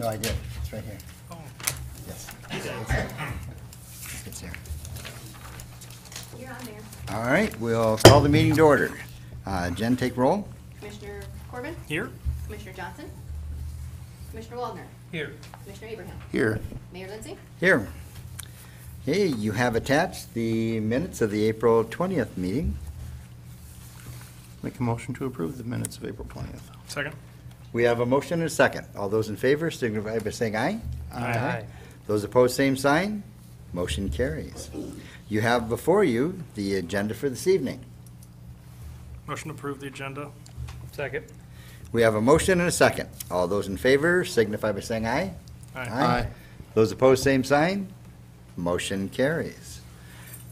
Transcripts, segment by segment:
No, I did. It's right here. Oh. Yes. It's here. You're on there. All right, we'll call the meeting to order. Jen, take roll. Commissioner Corbin? Here? Commissioner Johnson? Commissioner Waldner? Here. Commissioner Abraham? Here. Mayor Lindsay? Here. Hey, you have attached the minutes of the April 20th meeting. Make a motion to approve the minutes of April 20th. Second? We have a motion and a second. All those in favor signify by saying aye. Aye. Those opposed, same sign. Motion carries. You have before you the agenda for this evening. Motion to approve the agenda. Second? We have a motion and a second. All those in favor signify by saying aye. Aye. Those opposed, same sign. Motion carries.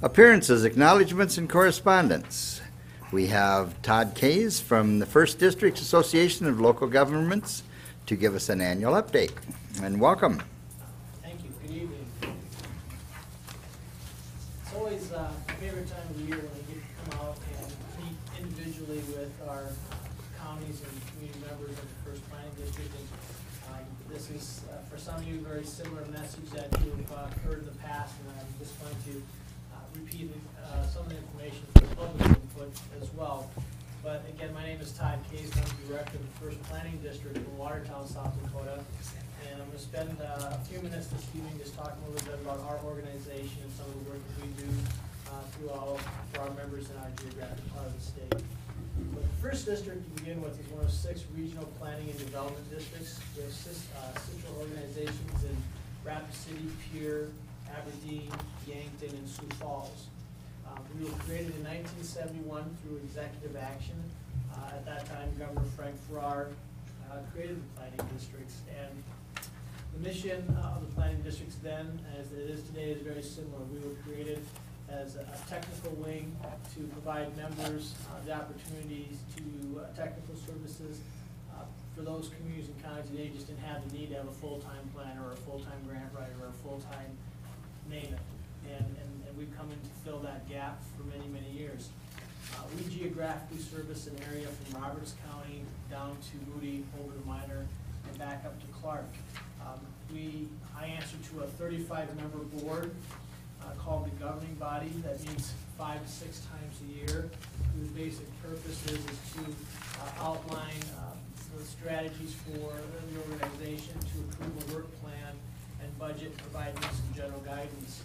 Appearances, acknowledgements, and correspondence. We have Todd Kays from the First District Association of Local Governments to give us an annual update. And welcome. Thank you. Good evening. It's always my favorite time of the year when I get to come out and meet individually with our counties and community members of the First Planning District. And this is, for some of you, a very similar message that you've heard in the past, and I'm just going to repeat some of the information for public input as well. But again, my name is Todd Case. I'm the director of the First Planning District in Watertown, South Dakota. And I'm going to spend a few minutes this evening just talking a little bit about our organization and some of the work that we do for our members in our geographic part of the state. But the First District to begin with is one of 6 regional planning and development districts. We have sister organizations in Rapid City, Pierre, Aberdeen, Yankton, and Sioux Falls. We were created in 1971 through executive action. At that time, Governor Frank Farrar created the planning districts. And the mission of the planning districts then, as it is today, is very similar. We were created as a technical wing to provide members the opportunities to technical services for those communities and counties that just didn't have the need to have a full-time planner or a full-time grant writer or a full-time name it. And we've come in to fill that gap for many, many years. We geographically service an area from Roberts County down to Moody, over to Minor, and back up to Clark. I answer to a 35-member board called the governing body that meets 5 to 6 times a year, whose basic purpose is to outline the strategies for the organization, to approve a work plan and budget, provide some general guidance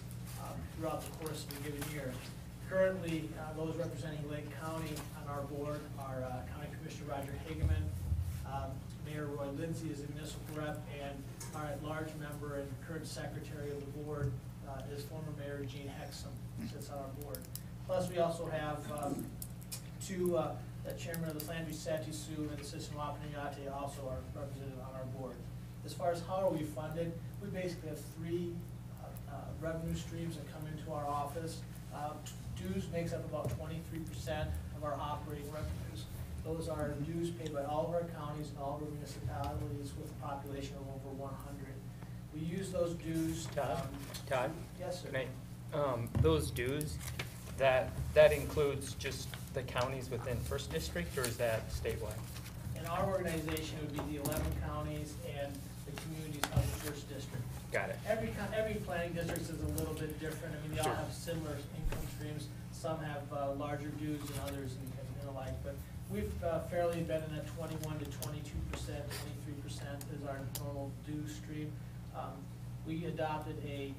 throughout the course of a given year. Currently, those representing Lake County on our board are County Commissioner Roger Hageman, Mayor Roy Lindsay is a municipal rep, and our at-large member and current secretary of the board is former Mayor Gene Hexum, sits on our board. Plus, we also have 2 the chairman of the Flandre Sati Sioux and Assistant Wapanyate also are represented on our board. As far as how are we funded, we basically have 3 revenue streams that come into our office. Dues makes up about 23% of our operating revenues. Those are dues paid by all of our counties and all of our municipalities with a population of over 100. We use those dues. Todd? Yes, sir. Those dues, that includes just the counties within First District, or is that statewide? In our organization, it would be the 11 counties and the communities of the First District. Got it. Every planning district is a little bit different. I mean, they all Sure. have similar income streams. Some have larger dues than others and the like. But we've fairly been in a 21 to 22%, 23% is our normal due stream. We adopted a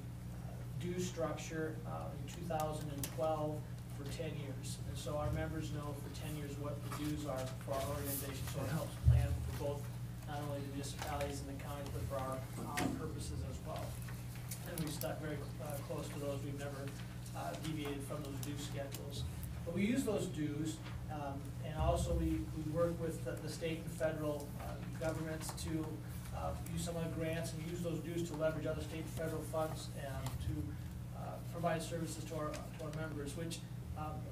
due structure in 2012 for 10 years. And so our members know for 10 years what the dues are for our organization. So it helps plan for both not only the municipalities and the county, but for our purposes as well. And we've stuck very close to those. We've never deviated from those due schedules. But we use those dues, and also we work with the state and federal governments to use some of the grants and use those dues to leverage other state and federal funds and to provide services to our members, which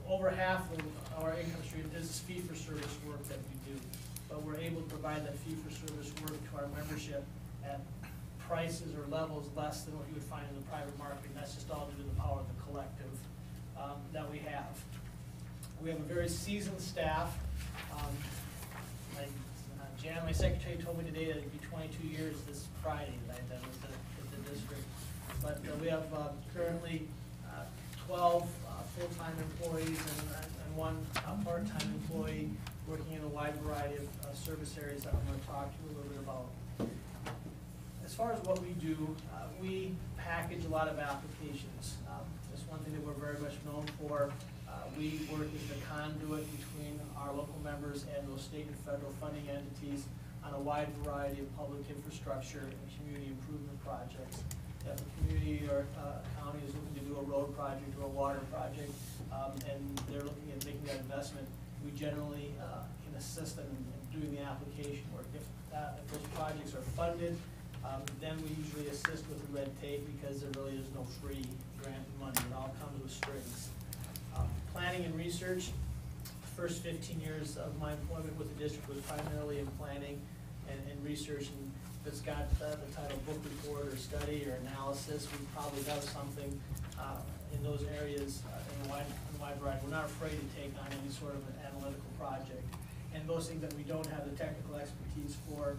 over half of our income stream is fee-for-service work that we do. But we're able to provide that fee-for-service work to our membership at prices or levels less than what you would find in the private market, and that's just all due to the power of the collective that we have. We have a very seasoned staff. Like Jan, my secretary, told me today that it'd be 22 years this Friday that I've been with the district. But we have currently 12 full-time employees and one part-time employee working in a wide variety of service areas that I'm going to talk to you a little bit about. As far as what we do, we package a lot of applications. That's one thing that we're very much known for. We work as the conduit between our local members and those state and federal funding entities on a wide variety of public infrastructure and community improvement projects. If a community or county is looking to do a road project or a water project, and they're looking at making that investment, we generally can assist them in doing the application work. If those projects are funded, then we usually assist with the red tape because there really is no free grant money. It all comes with strings. Planning and research. The first 15 years of my employment with the district was primarily in planning and research, and if it's got the title book report or study or analysis, we probably have something in those areas in a wide variety. We're not afraid to take on any sort of an analytical project. And those things that we don't have the technical expertise for,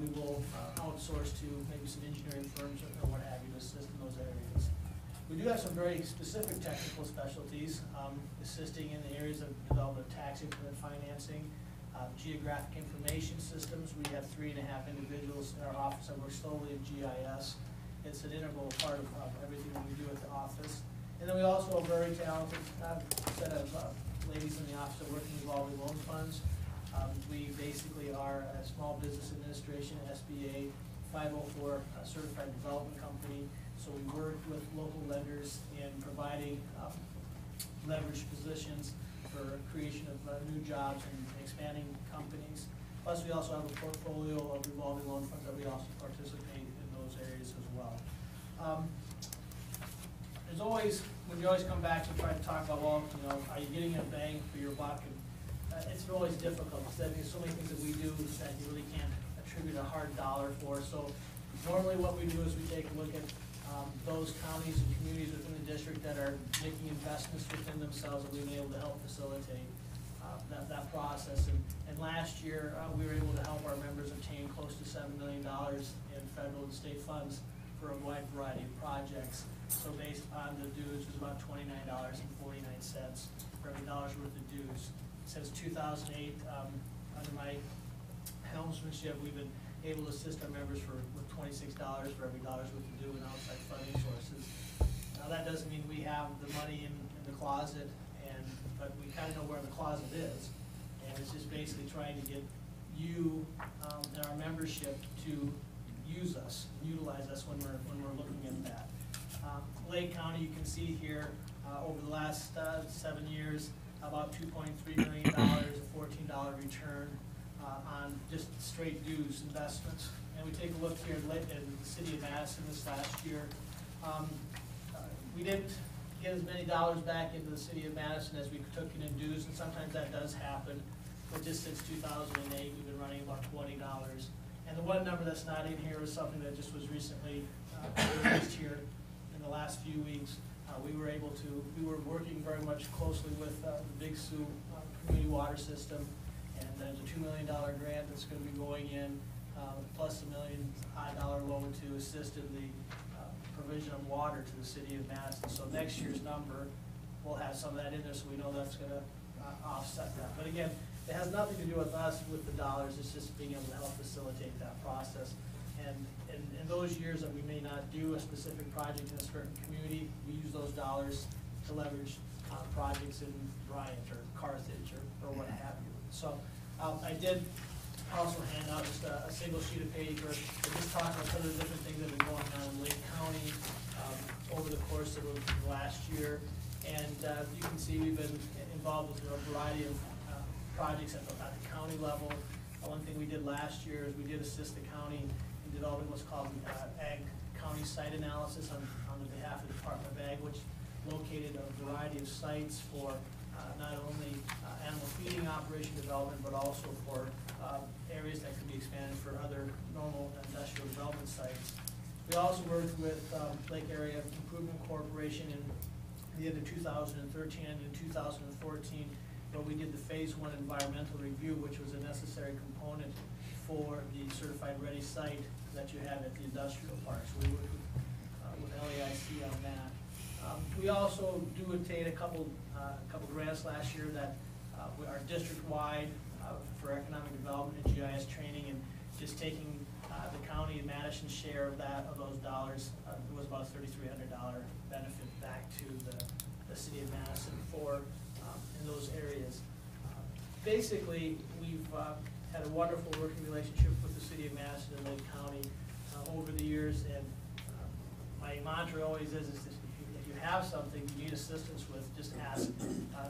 we will outsource to maybe some engineering firms or what have you to assist in those areas. We do have some very specific technical specialties, assisting in the areas of development of tax increment financing, geographic information systems. We have 3.5 individuals in our office that work solely in GIS. It's an integral part of everything that we do at the office. And then we also have a very talented set of ladies in the office that work in revolving loan funds. We basically are a small business administration, SBA 504 certified development company. So we work with local lenders in providing leveraged positions for creation of new jobs and expanding companies. Plus, we also have a portfolio of revolving loan funds that we also participate in those areas as well. There's always, when you always come back and try to talk about, well, you know, are you getting a bang for your buck? And it's always difficult because there's so many things that we do that you really can't attribute a hard dollar for. So normally what we do is we take a look at those counties and communities within the district that are making investments within themselves, and we've been able to help facilitate that process. And last year, we were able to help our members obtain close to $7 million in federal and state funds for a wide variety of projects. So based on the dues, it was about $29.49 for every dollar's worth of dues. Since 2008, under my helmsmanship, we've been able to assist our members with $26 for every dollar's worth of due and outside funding sources. Now that doesn't mean we have the money in the closet, but we kind of know where the closet is, and it's just basically trying to get you and our membership to use us, utilize us when we're looking at that. Lake County, you can see here over the last 7 years, about $2.3 million, a $14 return on just straight dues investments. And we take a look here at the city of Madison this last year. We didn't get as many dollars back into the city of Madison as we took in dues, and sometimes that does happen. But just since 2008, we've been running about $20. And the one number that's not in here is something that just was recently released here in the last few weeks. We were working very much closely with the Big Sioux community water system, and there's a $2 million grant that's going to be going in, plus $1 million loan to assist in the provision of water to the city of Madison. So next year's number, we'll have some of that in there, so we know that's going to offset that. But again, it has nothing to do with us, with the dollars. It's just being able to help facilitate that process. And in those years that we may not do a specific project in a certain community, we use those dollars to leverage projects in Bryant or Carthage or what have you. So I did also hand out just a single sheet of paper to just talk about some of the different things that have been going on in Lake County over the course of the last year. And you can see we've been involved with a variety of projects at the county level. One thing we did last year is we did assist the county in developing what's called Ag County Site Analysis on the behalf of the Department of Ag, which located a variety of sites for not only animal feeding operation development, but also for areas that could be expanded for other normal industrial development sites. We also worked with Lake Area Improvement Corporation in the end of 2013 and in 2014, where we did the phase 1 environmental review, which was a necessary component for the certified ready site that you have at the industrial park. So we work with LAIC on that. We also do attain a couple grants last year that are district-wide for economic development and GIS training, and just taking the county and Madison's share of those dollars. It was about a $3,300 benefit back to the city of Madison for in those areas. Basically, we've had a wonderful working relationship with the city of Madison and Lake County over the years, and my mantra always is if you have something you need assistance with, just ask.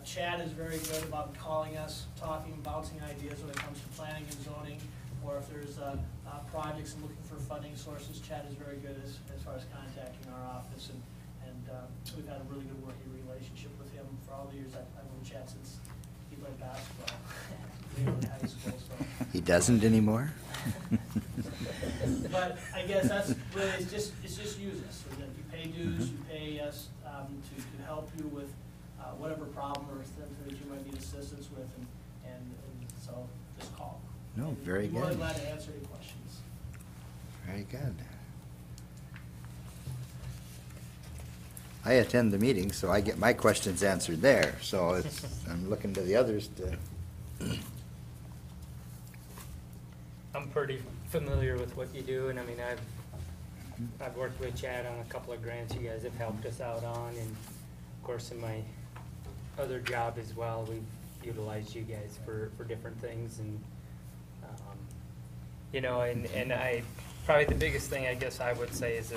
Chad is very good about calling us, talking, bouncing ideas when it comes to planning and zoning, or if there's projects and looking for funding sources. Chad is very good as far as contacting our office, and we've had a really good working relationship with him for all the years I've known Chad since he played basketball in high school. So. He doesn't anymore? But I guess that's really, it's just use us. So that you pay dues, you pay us to help you with whatever problem or something that you might need assistance with, and so just call. No, very I'm really good. glad to answer any questions. Very good. I attend the meeting, so I get my questions answered there, so it's, I'm looking to the others to, I'm pretty familiar with what you do, and I mean, I've worked with Chad on a couple of grants you guys have helped us out on, and of course in my other job as well, we've utilized you guys for different things, and you know, and I, probably the biggest thing I guess I would say is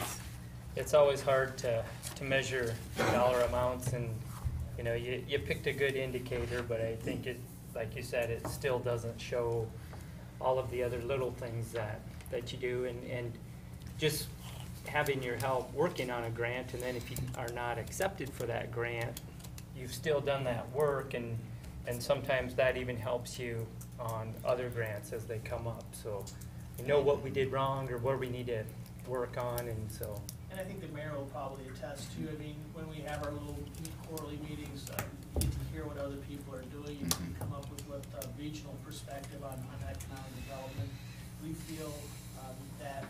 it's always hard to measure dollar amounts, and you know, you picked a good indicator, but I think it, like you said, it still doesn't show all of the other little things that you do, and just having your help working on a grant, and then if you are not accepted for that grant, you've still done that work, and sometimes that even helps you on other grants as they come up. So you know what we did wrong or where we need to work on, and so. And I think the mayor will probably attest to, I mean, when we have our little quarterly meetings, you get to hear what other people are doing, you can come up with what regional perspective on economic development. We feel that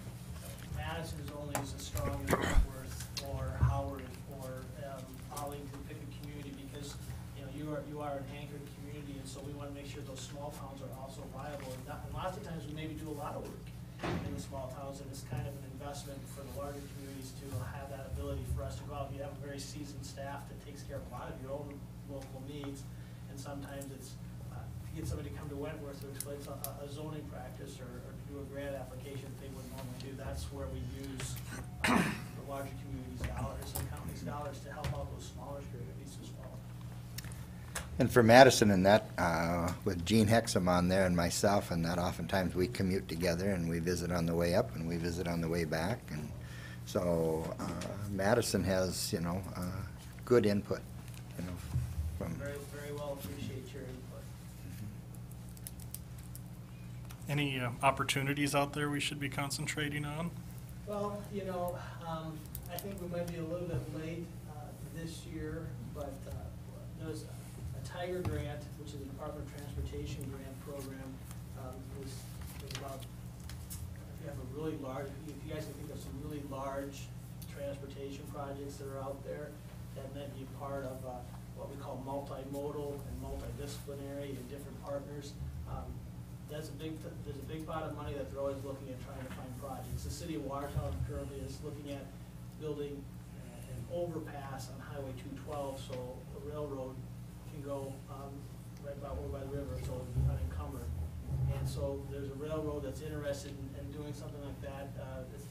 Madison is only as strong as Fort Worth or Howard or Arlington, pick a community, because you know you are an anchored community, and so we want to make sure those small towns are also viable. And lots of times we maybe do a lot of work in the small towns, and it's kind of an investment for the larger communities to have that ability for us to go out. You have a very seasoned staff that takes care of a lot of your own local needs, and sometimes it's to get somebody to come to Wentworth to explain a zoning practice or to do a grant application that they wouldn't normally do. That's where we use the larger communities' dollars and counties' dollars to help out those smaller communities as well. and for Madison and that, with Gene Hexam on there and myself, and that oftentimes we commute together and we visit on the way up and we visit on the way back, and so Madison has, you know, good input, you know, from. Very, very well appreciate your input. Any opportunities out there we should be concentrating on? Well, you know, I think we might be a little bit late this year, but there's a Tiger grant, which is a Department of Transportation grant program. It was about, if you have a really large, if you guys can think of some really large transportation projects that are out there, that might be part of what we call multimodal and multidisciplinary and different partners. There's a big pot of money that they're always looking at trying to find projects. The city of Watertown currently is looking at building an overpass on Highway 212, so the railroad can go right about over by the river, so it'll be unencumbered. And so there's a railroad that's interested in doing something like that.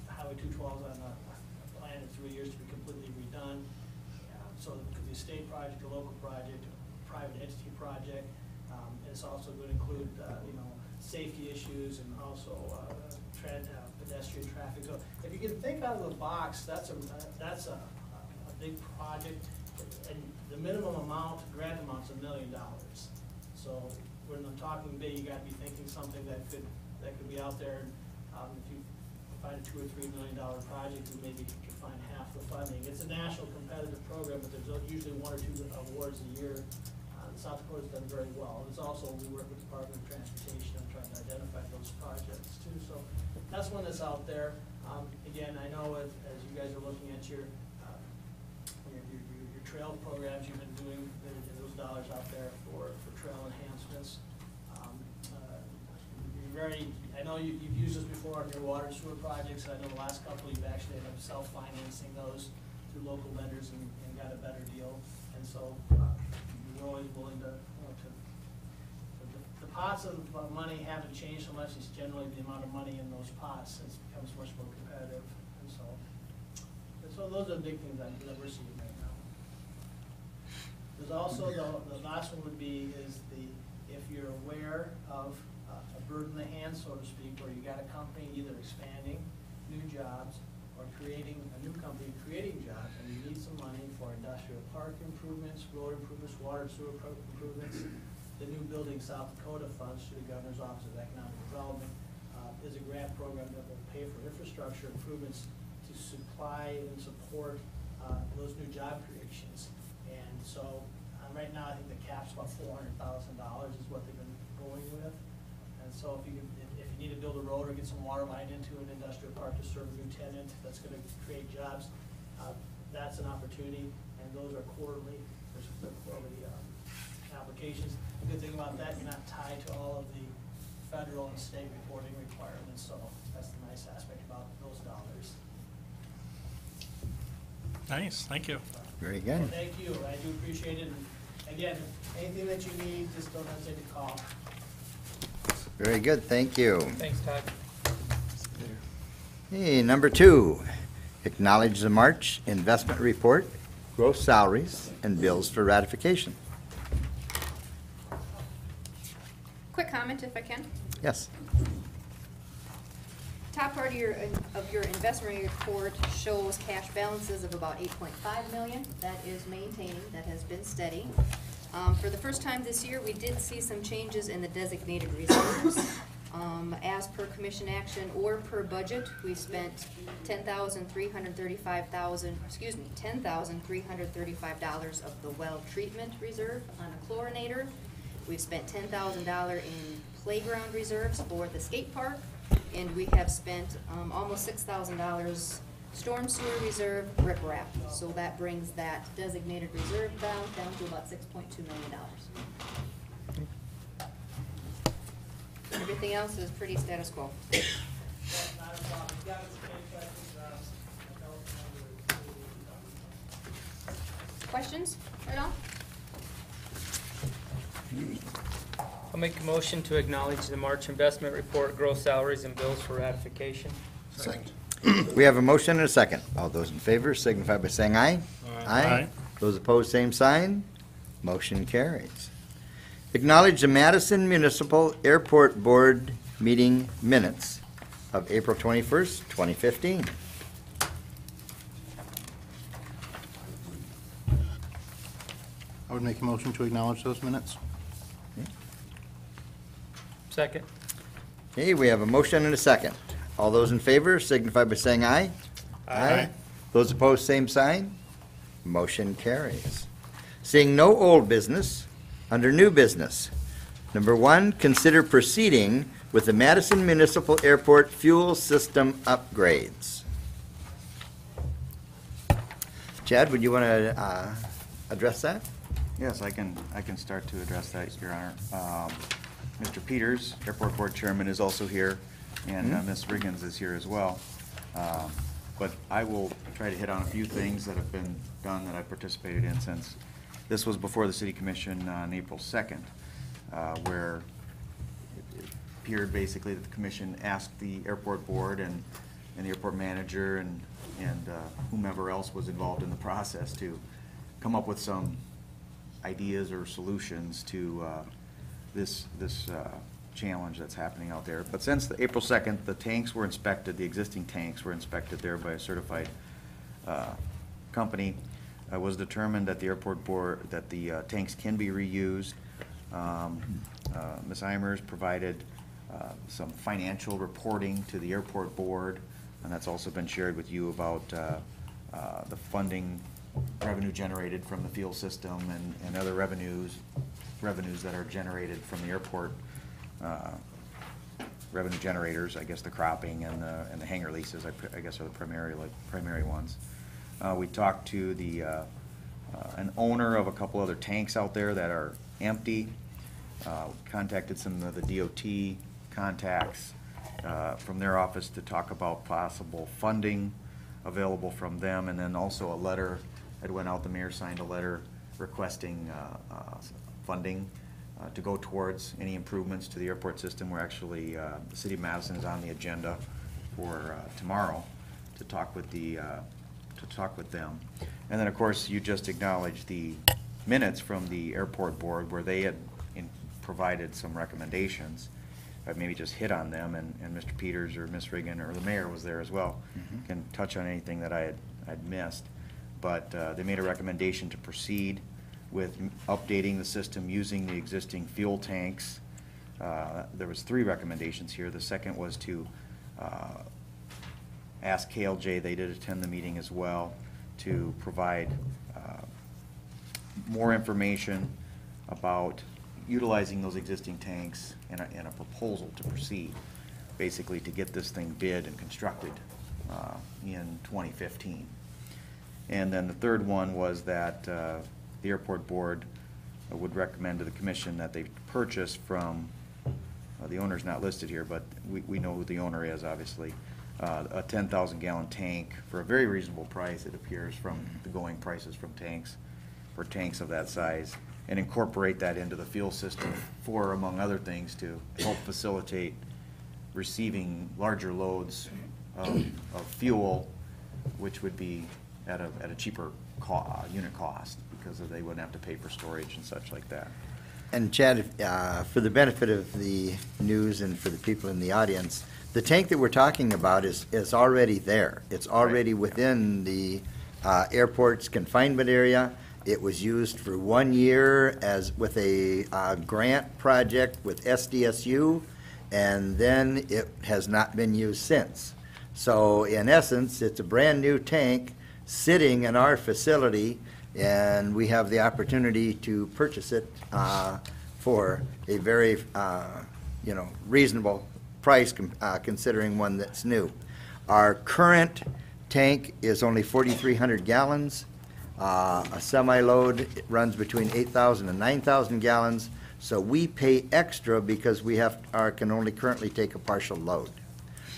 Highway 212 is on a plan in 3 years to be completely redone. So it could be a state project, a local project, a private entity project. It's also going to include, you know, safety issues and also pedestrian traffic. So if you can think out of the box, that's a big project, and the minimum amount, grant amount's $1 million. So when I'm talking big, you got to be thinking something that could be out there. And if you find a $2 or $3 million project, then maybe you can find half the funding. It's a national competitive program, but there's usually 1 or 2 awards a year. The South Dakota's done very well. It's also, we work with the Department of Transportation on trying to identify those projects too. So that's one that's out there. Again, I know as you guys are looking at your trail programs you've been doing, there's those dollars out there for trail enhancements. I know you've used this before on your water and sewer projects. I know the last couple you've actually ended up self-financing those through local vendors and got a better deal. And so we're always willing to, the pots of money haven't changed so much. It's generally the amount of money in those pots has becomes much more competitive. And so those are the big things that we're seeing right now. There's also the last one would be is if you're aware of a bird in the hand, so to speak, where you got a company either expanding new jobs or creating a new company creating jobs, and you need some money for industrial park improvements, road improvements, water and sewer improvements. The New Building South Dakota funds through the Governor's Office of Economic Development is a grant program that will pay for infrastructure improvements to supply and support those new job creations. And so right now, I think the cap's about $400,000 is what they've been going with. And so if you need to build a road or get some water line into an industrial park to serve a new tenant that's going to create jobs, that's an opportunity. And those are quarterly applications. The good thing about that, you're not tied to all of the federal and state reporting requirements. So that's the nice aspect about those dollars. Nice, thank you. Very good. Well, thank you. I do appreciate it. And again, anything that you need, just don't hesitate to call. Very good, thank you. Thanks, Todd. Hey, number 2, acknowledge the March investment report, gross salaries, and bills for ratification. Quick comment if I can. Yes. Top part of your investment report shows cash balances of about $8.5 million. That is maintaining, that has been steady. For the first time this year, we did see some changes in the designated reserves. As per commission action or per budget, we spent $10,335 of the well treatment reserve on a chlorinator. We've spent $10,000 in playground reserves for the skate park, and we have spent almost $6,000 storm sewer reserve riprap. So that brings that designated reserve down to about $6.2 million. Everything else is pretty status quo. Not a problem. You got us any questions? Questions at all? I'll make a motion to acknowledge the March investment report, gross salaries and bills for ratification. Second. We have a motion and a second. All those in favor signify by saying aye. Aye. Those opposed, same sign. Motion carries. Acknowledge the Madison Municipal Airport Board meeting minutes of April 21st, 2015. I would make a motion to acknowledge those minutes. Second. Okay, we have a motion and a second. All those in favor signify by saying aye. Aye. Those opposed, same sign. Motion carries. Seeing no old business, under new business. Number 1, consider proceeding with the Madison Municipal Airport fuel system upgrades. Chad, would you want to address that? Yes, I can start to address that, Your Honor. Mr. Peters, Airport Board Chairman, is also here, and Ms. Riggins is here as well. But I will try to hit on a few things that have been done that I've participated in since this was before the City Commission on April 2nd, where it appeared basically that the Commission asked the Airport Board and the Airport Manager and whomever else was involved in the process to come up with some ideas or solutions to this challenge that's happening out there. But since the April 2nd, the tanks were inspected, the existing tanks were inspected there by a certified company. It was determined that the Airport Board, that the tanks can be reused. Ms. Eimers provided some financial reporting to the Airport Board, and that's also been shared with you about the funding revenue generated from the fuel system and other revenues revenues that are generated from the airport, revenue generators, I guess the cropping and the hangar leases, I guess are the primary ones. We talked to an owner of a couple other tanks out there that are empty. Contacted some of the DOT contacts from their office to talk about possible funding available from them, and then also a letter that went out. The mayor signed a letter requesting funding to go towards any improvements to the airport system. We're actually, the city of Madison is on the agenda for tomorrow to talk with them. And then, of course, you just acknowledged the minutes from the airport board where they had provided some recommendations. I'd maybe just hit on them, and Mr. Peters or Ms. Riggin or the mayor was there as well. Can touch on anything that I'd missed. But they made a recommendation to proceed with updating the system using the existing fuel tanks. There was 3 recommendations here. The second was to ask KLJ, they did attend the meeting as well, to provide more information about utilizing those existing tanks in a proposal to proceed, basically to get this thing bid and constructed in 2015. And then the third one was that the airport board would recommend to the commission that they purchase from, the owner's not listed here, but we know who the owner is, obviously, a 10,000 gallon tank for a very reasonable price, it appears, from the going prices from tanks, for tanks of that size, and incorporate that into the fuel system for, among other things, to help facilitate receiving larger loads of fuel, which would be at a cheaper unit cost, because they wouldn't have to pay for storage and such like that. And Chad, for the benefit of the news and for the people in the audience, the tank that we're talking about is already there. It's already within the airport's confinement area. It was used for 1 year with a grant project with SDSU, and then it has not been used since. So in essence, it's a brand-new tank sitting in our facility, and we have the opportunity to purchase it for a very reasonable price considering one that's new. Our current tank is only 4,300 gallons. A semi-load runs between 8,000 and 9,000 gallons, so we pay extra because we can only currently take a partial load.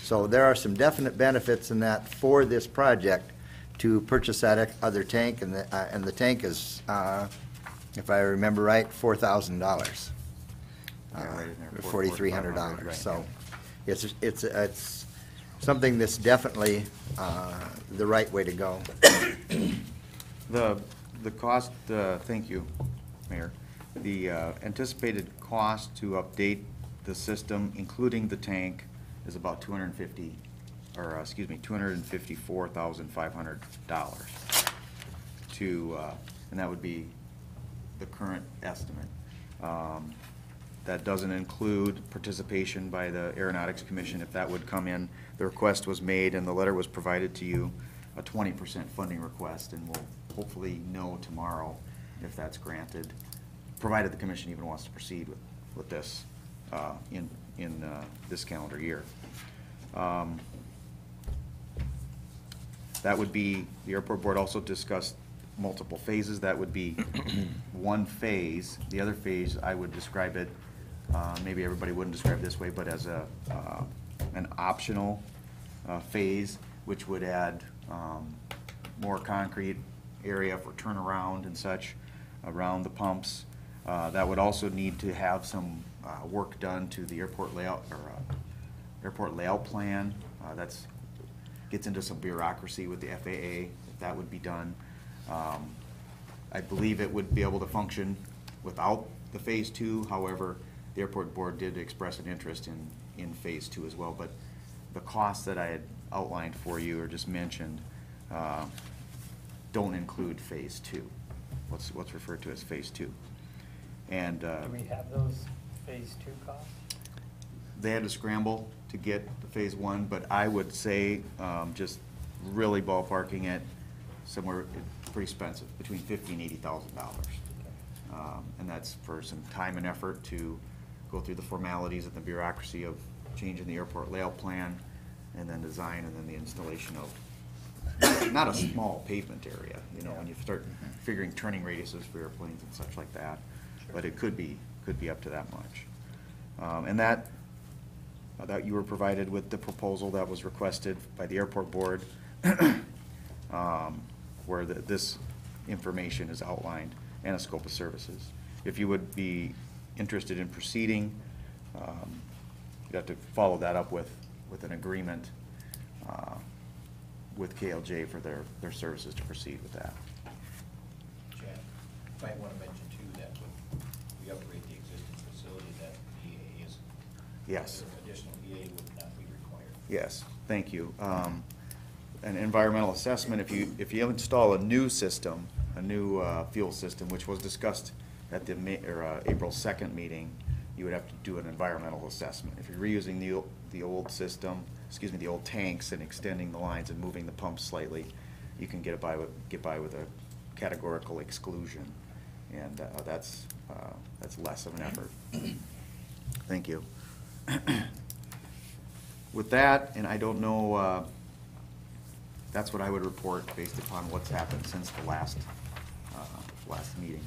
So there are some definite benefits in that for this project to purchase that other tank, and the tank is, if I remember right, $4,000, $4,300. So it's something that's definitely the right way to go. The cost, thank you, Mayor. The anticipated cost to update the system, including the tank, is about $254,500 and that would be the current estimate. That doesn't include participation by the Aeronautics Commission, if that would come in. The request was made and the letter was provided to you, a 20% funding request, and we'll hopefully know tomorrow if that's granted, provided the commission even wants to proceed with this in this calendar year. That would be, the airport board also discussed multiple phases. That would be one phase. The other phase, I would describe it, maybe everybody wouldn't describe it this way, but as an optional phase, which would add more concrete area for turnaround and such around the pumps. That would also need to have some work done to the airport layout or airport layout plan. That's gets into some bureaucracy with the FAA. That would be done. I believe it would be able to function without the phase 2. However, the airport board did express an interest in phase 2 as well. But the costs that I had outlined for you or just mentioned don't include phase 2. What's referred to as phase 2. And Do we have those phase 2 costs? they had to scramble to get the phase 1, but I would say, just really ballparking it, somewhere pretty expensive, between $50,000 and $80,000. And that's for some time and effort to go through the formalities and the bureaucracy of changing the airport layout plan, and then design, and then the installation of not a small pavement area, you know, when you start figuring turning radiuses for airplanes and such like that. But it could be up to that much. And that you were provided with the proposal that was requested by the airport board, where this information is outlined, and a scope of services. If you would be interested in proceeding, you'd have to follow that up with an agreement with KLJ for their services to proceed with that. Chad, might want to mention too that when we upgrade the existing facility, that EA is. Yes. Additional EA would not be required. Yes, thank you. An environmental assessment, if you install a new system, a new fuel system, which was discussed at the April 2nd meeting, you would have to do an environmental assessment. If you're reusing the old system, the old tanks, and extending the lines and moving the pumps slightly, you can get by with a categorical exclusion, and that's less of an effort. Thank you. With that, and I don't know, that's what I would report based upon what's happened since the last meeting.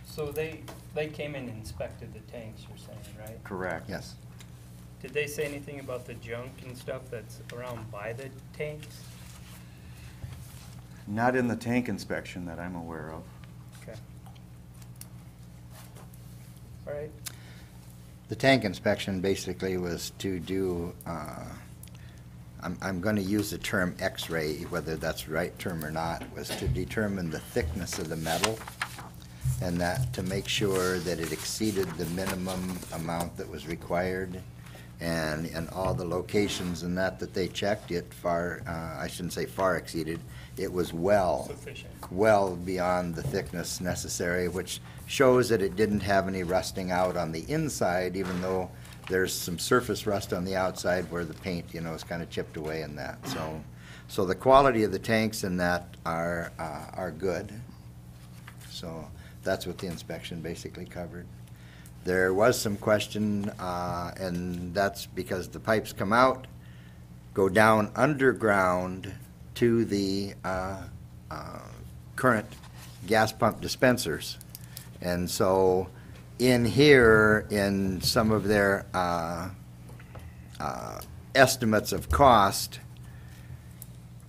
So they came and inspected the tanks, you're saying, right? Correct. Yes. Did they say anything about the junk and stuff that's around by the tanks? Not in the tank inspection that I'm aware of. Okay. All right. The tank inspection basically was to do, I'm going to use the term X-ray, whether that's the right term or not, was to determine the thickness of the metal, and that to make sure that it exceeded the minimum amount that was required. And in all the locations in that they checked, it I shouldn't say far exceeded, it was Sufficient. well beyond the thickness necessary, which shows that it didn't have any rusting out on the inside, even though there's some surface rust on the outside where the paint, you know, is kind of chipped away in that. So the quality of the tanks in that are good. So that's what the inspection basically covered. There was some question, and that's because the pipes come out, go down underground to the current gas pump dispensers. And so in here, in some of their estimates of cost,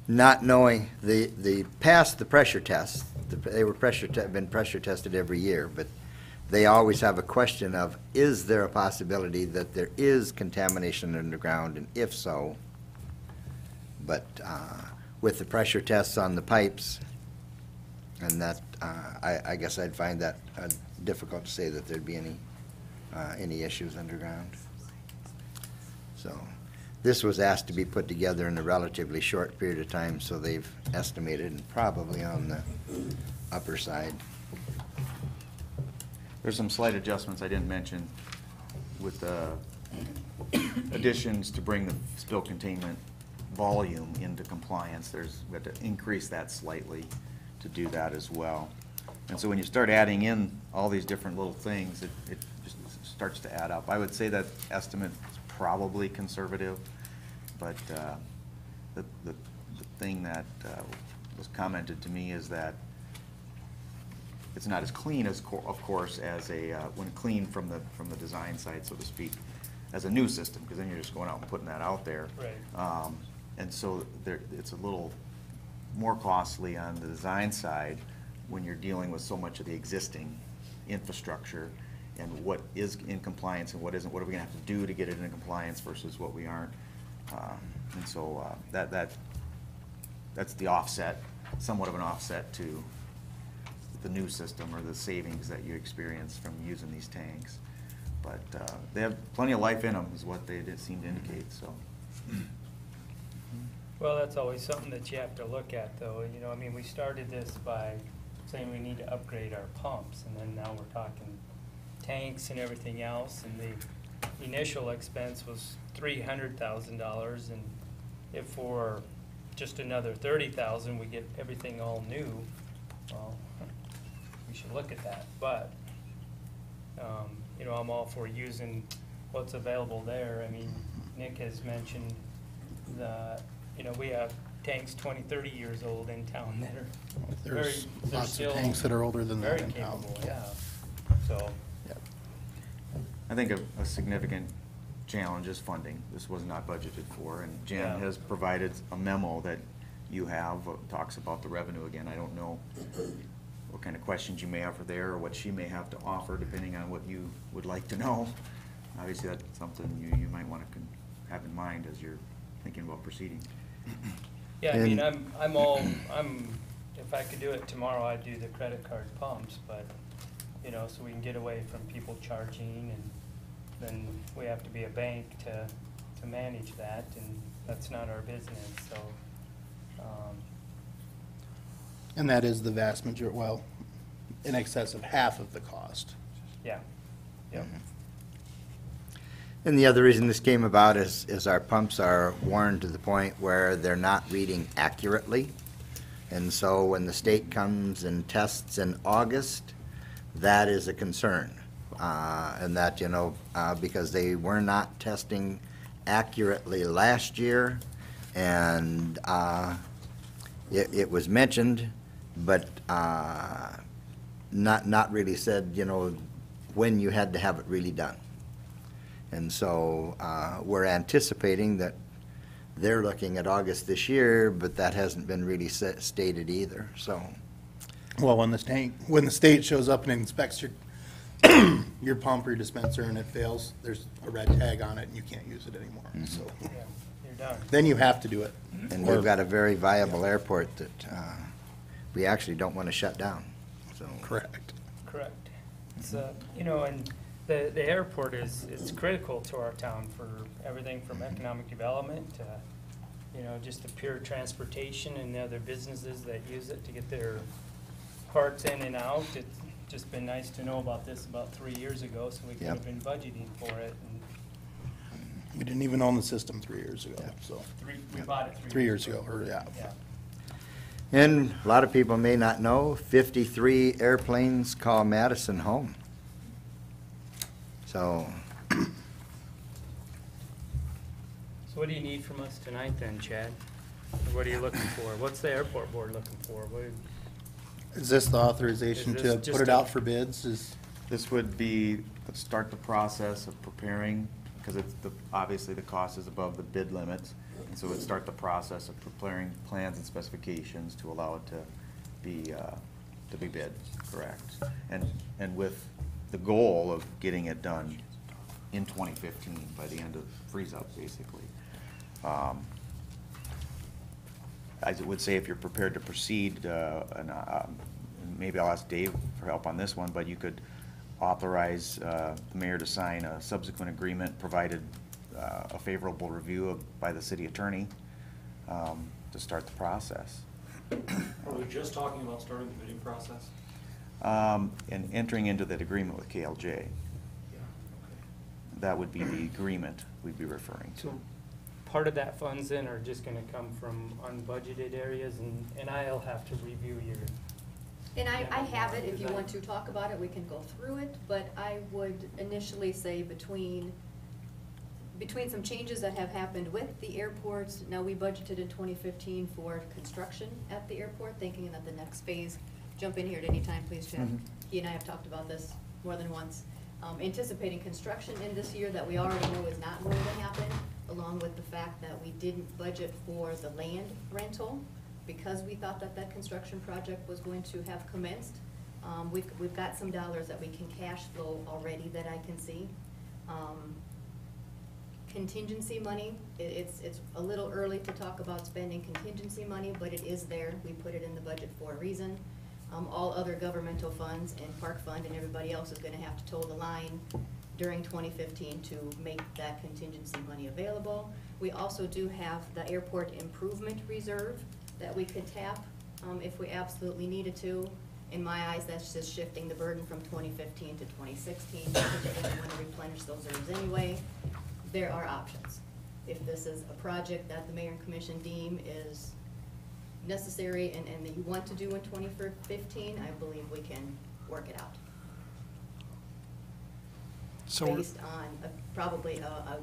not knowing the past the pressure tests, they were been pressure tested every year, but they always have a question of, is there a possibility that there is contamination underground, and if so? But with the pressure tests on the pipes, and that, I guess I'd find that difficult to say that there'd be any issues underground. So this was asked to be put together in a relatively short period of time, so they've estimated, and probably on the upper side. There's some slight adjustments I didn't mention with additions to bring the spill containment volume into compliance. We have to increase that slightly to do that as well. And so when you start adding in all these different little things, it just starts to add up. I would say that estimate is probably conservative, but the thing that was commented to me is that it's not as clean as, of course, as when clean from the design side, so to speak, as a new system, because then you're just going out and putting that out there. Right. And so it's a little more costly on the design side when you're dealing with so much of the existing infrastructure and what is in compliance and what isn't. What are we going to have to do to get it in compliance versus what we aren't? And so that's the offset, somewhat of an offset to the new system or the savings that you experience from using these tanks. But they have plenty of life in them, is what they did seem to indicate. So. Well, that's always something that you have to look at, though. You know, I mean, we started this by saying we need to upgrade our pumps, and then now we're talking tanks and everything else, and the initial expense was $300,000, and if for just another $30,000 we get everything all new, well, we should look at that. But, you know, I'm all for using what's available there. I mean, Nick has mentioned you know, we have tanks 20, 30 years old in town that are There's they're lots still of tanks that are older than that very in town. capable, yeah. So, I think a significant challenge is funding. This was not budgeted for, and Jen Yeah. has provided a memo that you have, talks about the revenue again. I don't know what kind of questions you may have for there, or what she may have to offer, depending on what you would like to know. Obviously, that's something you might want to have in mind as you're thinking about proceeding. yeah, I mean, And- if I could do it tomorrow, I'd do the credit card pumps, but, you know, so we can get away from people charging, and then we have to be a bank to manage that, and that's not our business, so, And that is the vast majority, well, in excess of half of the cost. yeah. Yep. And the other reason this came about is our pumps are worn to the point where they're not reading accurately. And so when the state comes and tests in August, that is a concern. And that, you know, because they were not testing accurately last year, and it was mentioned, but not really said, you know, when you had to have it really done. And so we're anticipating that they're looking at August this year, but that hasn't been really stated either, so. Well, when the state shows up and inspects your, your pump or your dispenser and it fails, there's a red tag on it and you can't use it anymore, so. Yeah, you're done. Then you have to do it. And we've got a very viable airport that we actually don't want to shut down, so. Correct. Correct. It's, you know, and the airport it's critical to our town for everything from economic development to, you know, just the pure transportation and the other businesses that use it to get their parts in and out. It's just been nice to know about this about 3 years ago, so we could Yep. have been budgeting for it. And We didn't even own the system 3 years ago, so, we bought it 3 years ago, or, yeah. Yeah. And a lot of people may not know, 53 airplanes call Madison home. So, So what do you need from us tonight then, Chad? Or what are you looking for? What's the airport board looking for? Is this the authorization Is to this put it just out a- for bids? Is, This would be, start the process of preparing, because it's obviously the cost is above the bid limits. And so it'd start the process of preparing plans and specifications to allow it to be bid, correct? And with the goal of getting it done in 2015, by the end of freeze-up, basically. I would say if you're prepared to proceed, and maybe I'll ask Dave for help on this one, but you could authorize the mayor to sign a subsequent agreement, provided a favorable review by the city attorney, to start the process. Are we just talking about starting the bidding process? And entering into that agreement with KLJ. Yeah, okay. That would be the agreement we'd be referring to. So part of that funds then are just gonna come from unbudgeted areas, and I'll have to review your, And I have it, if you want to talk about it, we can go through it, but I would initially say between some changes that have happened with the airports, now we budgeted in 2015 for construction at the airport, thinking that the next phase, jump in here at any time, please, Chad. Mhm. He and I have talked about this more than once. Anticipating construction in this year that we already know is not going to happen, along with the fact that we didn't budget for the land rental, because we thought that that construction project was going to have commenced. We've got some dollars that we can cash flow already that I can see. Contingency money, it's a little early to talk about spending contingency money, but it is there. We put it in the budget for a reason. All other governmental funds and Park Fund and everybody else is gonna have to toe the line during 2015 to make that contingency money available. We also do have the airport improvement reserve that we could tap if we absolutely needed to. In my eyes, that's just shifting the burden from 2015 to 2016, because you're gonna wanna replenish those reserves anyway. There are options. If this is a project that the mayor and commission deem is necessary and that you want to do in 2015, I believe we can work it out. So we're- Based on probably a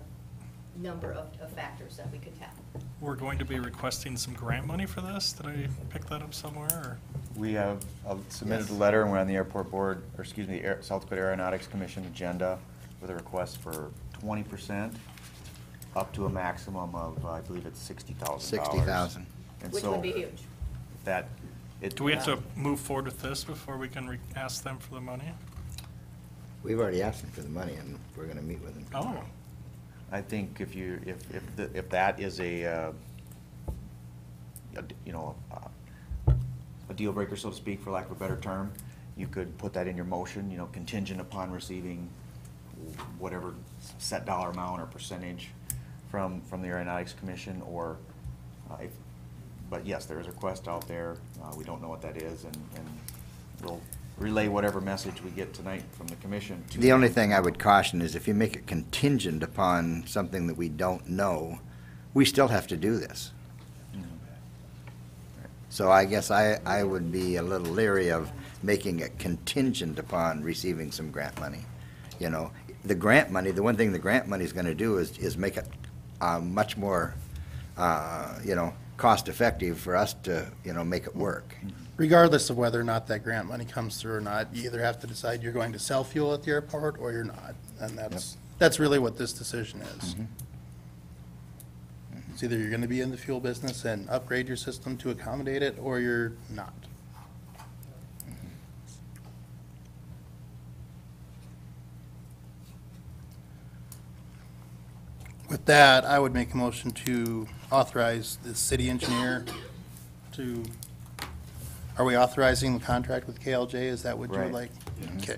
number of factors that we could have. we're going to be requesting some grant money for this? Did I pick that up somewhere, or? We have submitted a Yes. letter, and we're on the airport board, or excuse me, South Dakota Aeronautics Commission agenda with a request for 20%, up to a maximum of, I believe it's $60,000. 60,000. And Which so would be huge. That, it. Do we have to move forward with this before we can ask them for the money? We've already asked them for the money, and we're gonna meet with them Oh, tomorrow. I think if that is a deal breaker, so to speak, for lack of a better term, you could put that in your motion, contingent upon receiving whatever set dollar amount or percentage from the Aeronautics Commission, or, but yes, there is a request out there. We don't know what that is, and we'll relay whatever message we get tonight from the commission to. The only thing I would caution is if you make it contingent upon something that we don't know, we still have to do this. So I guess I would be a little leery of making it contingent upon receiving some grant money. The grant money, the one thing the grant money is gonna do is make it much more, cost-effective for us to, make it work. Regardless of whether or not that grant money comes through or not, you either have to decide you're going to sell fuel at the airport or you're not. And that's really what this decision is. It's either you're gonna be in the fuel business and upgrade your system to accommodate it, or you're not. With that, I would make a motion to authorize the city engineer to, are we authorizing the contract with KLJ? Is that what you would Right. like? Okay.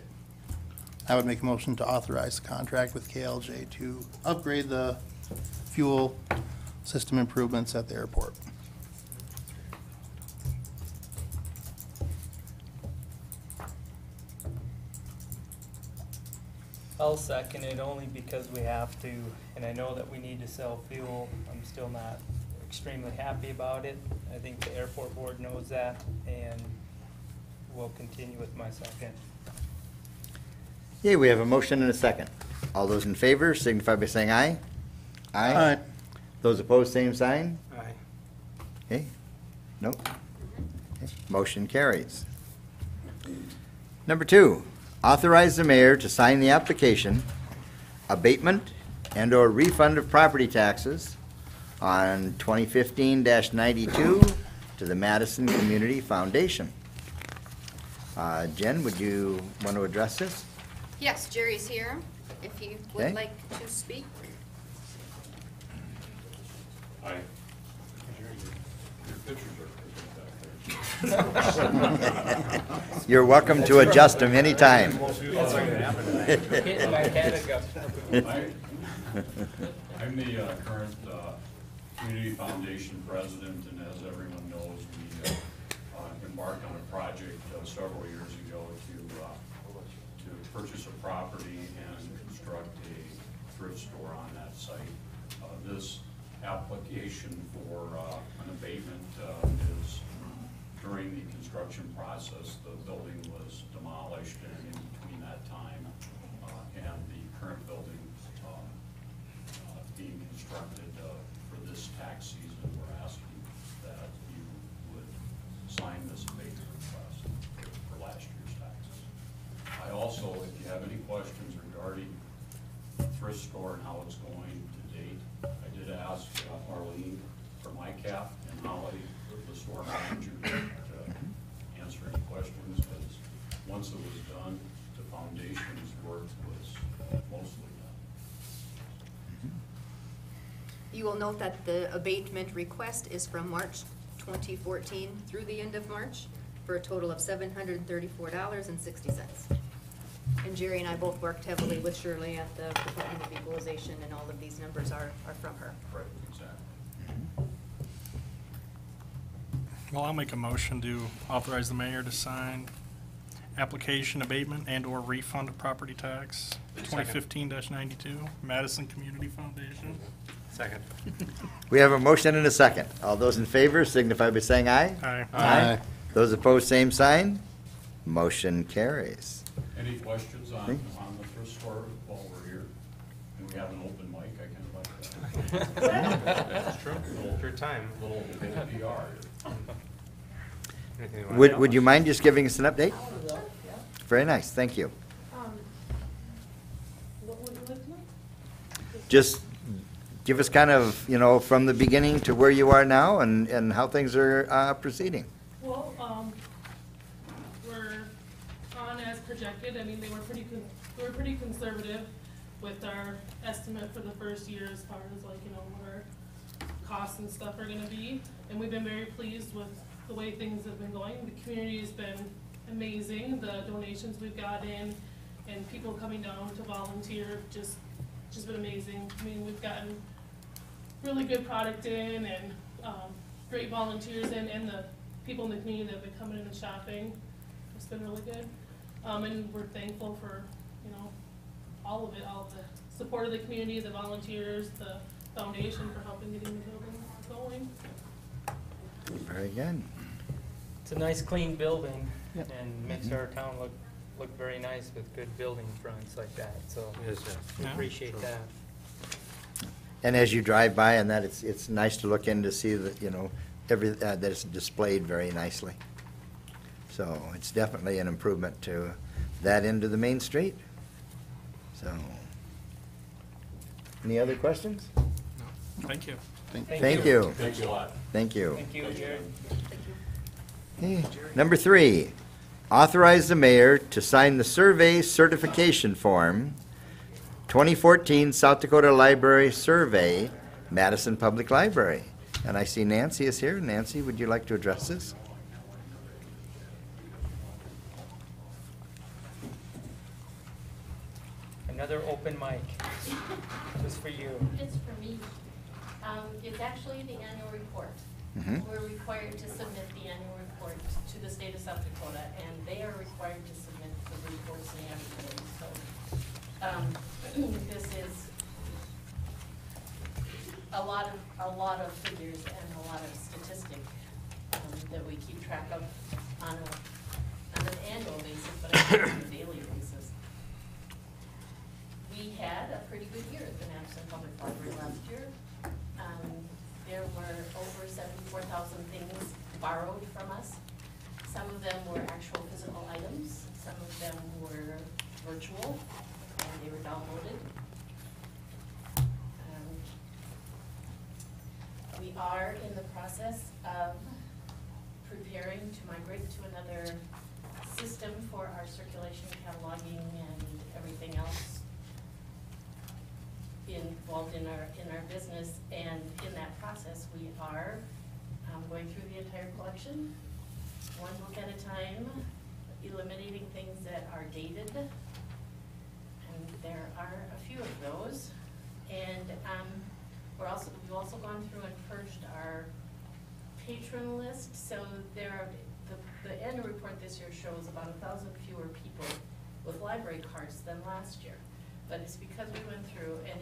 I would make a motion to authorize the contract with KLJ to upgrade the fuel system improvements at the airport. I'll second it only because we have to, and I know that we need to sell fuel. I'm still not extremely happy about it. I think the airport board knows that, and we'll continue with my second. Okay, we have a motion and a second. All those in favor signify by saying aye. Aye. Those opposed, same sign. Aye. Okay, nope. Okay, motion carries. Number 2, authorize the mayor to sign the application, abatement and/or refund of property taxes on 2015-92 to the Madison Community Foundation. Jen, would you want to address this? Yes, Jerry's here, if you would Okay. like to speak. Aye. Your pictures are back there. You're welcome to adjust them anytime. Hitting my head ago. I'm the current Community Foundation president, and as everyone knows, we embarked on a project several years ago to purchase a property and construct a thrift store on that site. This application for an abatement is during the construction process. The building was demolished, and in between that time and the current building being constructed for this tax season, we're asking that you would sign this abatement request for last year's taxes. I also, if you have any questions regarding the thrift store and how it's going to date, I did ask Arlene from ICAP and Holly, the store manager, to answer any questions, because once it was done, the foundation's work was mostly done. You will note that the abatement request is from March 2014 through the end of March, for a total of $734.60. And Jerry and I both worked heavily with Shirley at the Department of Equalization, and all of these numbers are from her. Right, exactly. Well, I'll make a motion to authorize the mayor to sign application abatement and/or refund of property tax, 2015-92, Madison Community Foundation. Second. We have a motion and a second. All those in favor signify by saying aye. Aye. Those opposed, same sign. Motion carries. Any questions on the thrift store while we're here? And we have an open mic, I kind of like that. That's true. Your time. Little PR. Anything you wanna add? Would you mind just giving us an update? I will, yeah. Very nice, thank you. What would you like to know? Just give us kind of, from the beginning to where you are now and how things are proceeding. Well, we're on as projected. I mean, we were pretty conservative with our estimate for the first year as far as like, what our costs and stuff are gonna be. And we've been very pleased with the way things have been going. The community has been amazing. The donations we've got in and people coming down to volunteer, just been amazing. I mean, we've gotten really good product in and great volunteers in, and the people in the community that have been coming in and shopping. It's been really good. And we're thankful for, all of it, all of the support of the community, the volunteers, the foundation for helping getting the building going. Very good. It's a nice, clean building and makes our town look very nice with good building fronts like that, so It is, we Yeah. appreciate that. And as you drive by and that, it's nice to look in to see that, that it's displayed very nicely. So it's definitely an improvement to that end of the main street. So, any other questions? Thank you. Thank you. Thanks a lot. Thank you. Thank you, Jared. Okay. Number 3, authorize the mayor to sign the survey certification form, 2014 South Dakota Library Survey, Madison Public Library. And I see Nancy is here. Nancy, would you like to address this? Another open mic, just for you. It's for me. It's actually the annual report. Mhm. We're required to submit the annual report to the state of South Dakota, and they are required to submit the reports and everything. So this is a lot of figures and a lot of statistics that we keep track of on an annual basis, but also on a daily basis. We had a pretty good year at the Madison Public Library last year. There were over 74,000 things borrowed from us. Some of them were actual physical items, some of them were virtual, and they were downloaded. We are in the process of preparing to migrate to another system for our circulation, cataloging, and everything else involved in our business. And in that process, we are going through the entire collection, one book at a time, eliminating things that are dated, and there are a few of those. And we've also gone through and purged our patron list. So the annual report this year shows about 1,000 fewer people with library cards than last year. But it's because we went through, and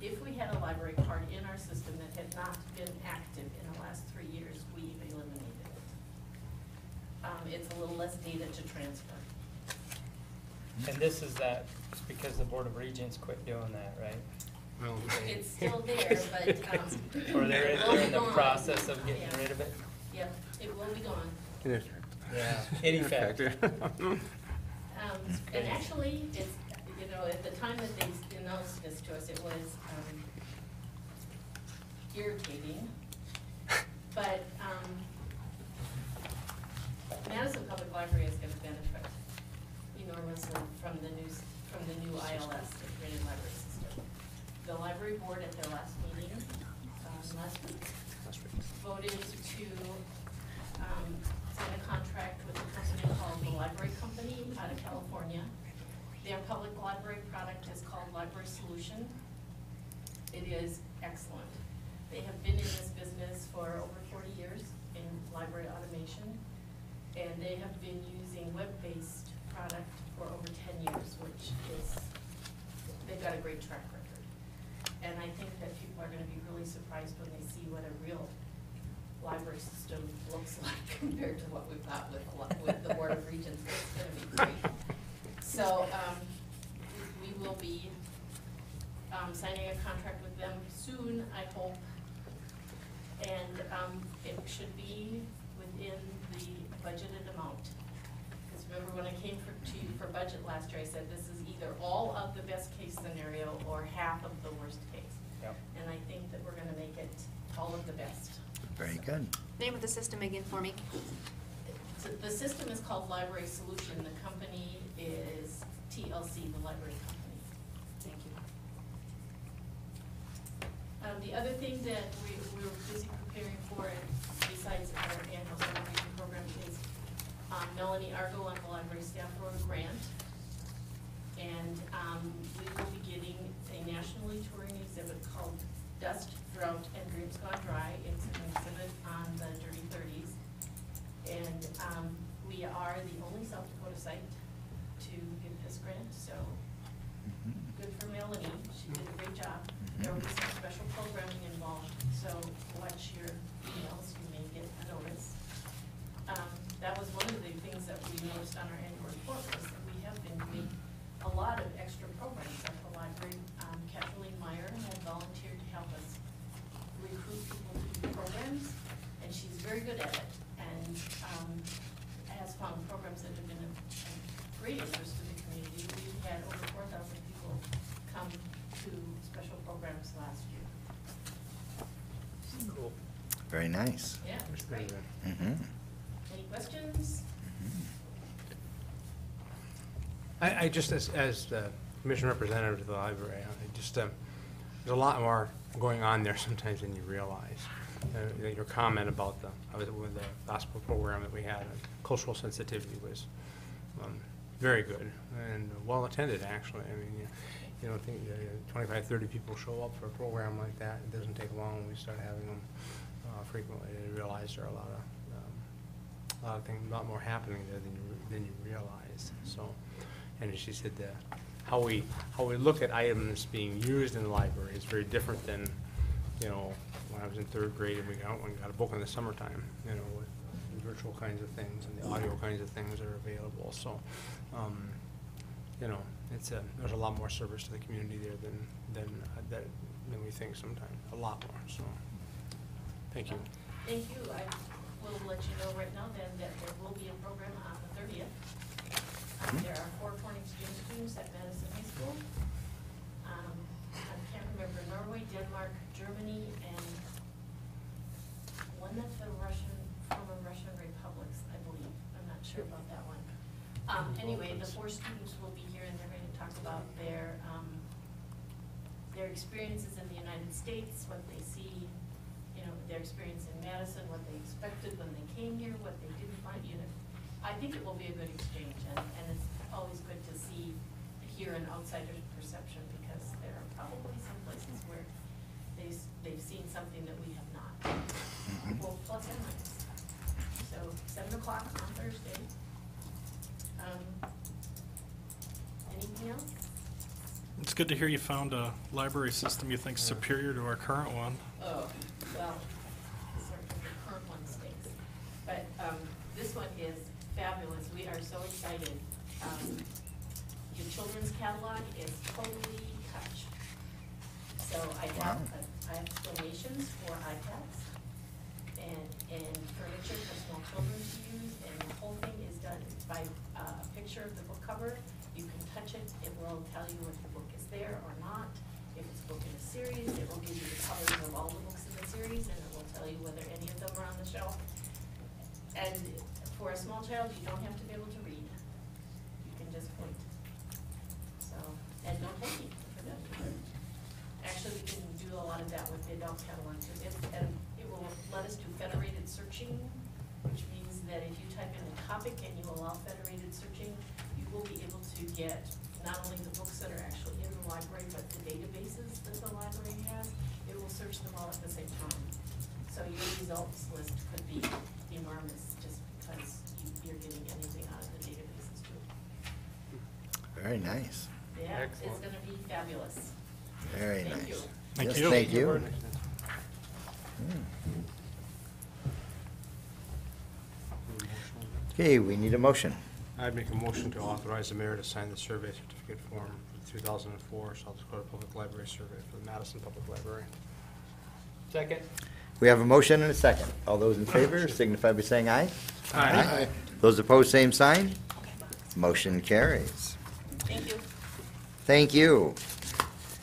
if we had a library card in our system that had not been active in the last 3 years, we've eliminated it. It's a little less data to transfer. And this is because the Board of Regents quit doing that, right? Well, It's still there, but, Or they're it will be in the gone. process of getting Yeah. rid of it? Yep, it will be gone. Yeah, in effect. And actually, it's, at the time that they announced this to us, it was irritating. But Madison Public Library is going to benefit enormously from the new ILS, the Integrated Library System. The library board at their last meeting last week voted to sign a contract with a company called the Library Company out of California. Their public library product is called Library Solution. It is excellent. They have been in this business for over 40 years in library automation, and they have been using web-based product for over 10 years, which is, they've got a great track record. And I think that people are going to be really surprised when they see what a real library system looks like compared to what we've got with the Board of Regents. It's going to I'm signing a contract with them soon, I hope. And it should be within the budgeted amount. Because remember when I came to you for budget last year, I said this is either all of the best case scenario or half of the worst case. Yep. And I think that we're gonna make it all of the best. Very good. Name of the system again for me. So the system is called Library Solution. The company is TLC, the library company. Thank you. The other thing that we were busy preparing for, besides our annual celebration program, is Melanie Argo on the library staff wrote a grant. And we will be getting a nationally touring exhibit called Dust, Drought, and Dreams Gone Dry. It's an exhibit on the Dirty 30s. And we are the only South Dakota site to get this grant, so good for Melanie. She did a great job. There will be some special programming involved, so watch your emails. You may get a notice. That was one of the things that we noticed on our annual report was that we have been doing a lot of extra programs at the library. Kathleen Meyer had volunteered to help us recruit people to do programs, and she's very good at it, and has found programs that have been of great interest to the community. We had over 4,000 people come to special programs last year. Cool. Very nice. Yeah, it was great. Mm-hmm. Any questions? I just, as the commission representative to the library, I just, there's a lot more going on there sometimes than you realize. Your comment about with the gospel program that we had, cultural sensitivity was very good and well attended, actually. I mean, you know, I think 25, 30 people show up for a program like that. It doesn't take long when we start having them frequently. I realize there are a lot of things, a lot more happening there than you realize. So, and as she said, how we look at items being used in the library is very different than, you know, when I was in third grade and we got a book in the summertime, you know, with virtual kinds of things and the audio kinds of things that are available. So, you know, there's a lot more service to the community there than we think sometimes. A lot more. So, thank you. Thank you. I will let you know right now then that there will be a program on the 30th. There are 4 foreign exchange students at Madison High School. I can't remember, Norway, Denmark, Germany, and one of the former Russian republics, I believe. I'm not sure about that one. Anyway, the 4 students will be here and they're going to talk about their experiences in the United States, what they see, you know, their experience in Madison, what they expected when they came here, what they didn't find. You know, I think it will be a good exchange, and it's always good to hear an outsider's perception, because there are probably some places where they've seen something that we have not. Well, plus and minus. So 7 o'clock on Thursday. Anything else? It's good to hear you found a library system you think is superior to our current one. Oh, well, certainly the current one stinks. But this one is fabulous. We are so excited. Your children's catalog is totally touch. So I have donations for iPads and furniture for small children to use, and the whole thing is done by a picture of the book cover. You can touch it. It will tell you if the book is there or not. If it's a book in a series, it will give you the covers of all the books in the series, and it will tell you whether any of them are on the shelf. And for a small child, you don't have to be able to read. You can just point. So, and no typing for them. Actually, we can do a lot of that with the adult catalog too. And it will let us do federated searching, which means that if you type in a topic and you allow federated searching, you will be able to get not only the books that are actually in the library, but the databases that the library has. It will search them all at the same time. So your results list could be enormous just because you're getting anything out of the databases too. Very nice. Yeah, Excellent. it's gonna be fabulous. Very Thank nice. you. Thank Yes, you. Thank you. Okay, we need a motion. I'd make a motion to authorize the mayor to sign the survey certificate form for the 2004 South Dakota Public Library Survey for the Madison Public Library. Second? We have a motion and a second. All those in favor signify by saying aye. Aye. Those opposed, same sign. Motion carries. Thank you. Thank you.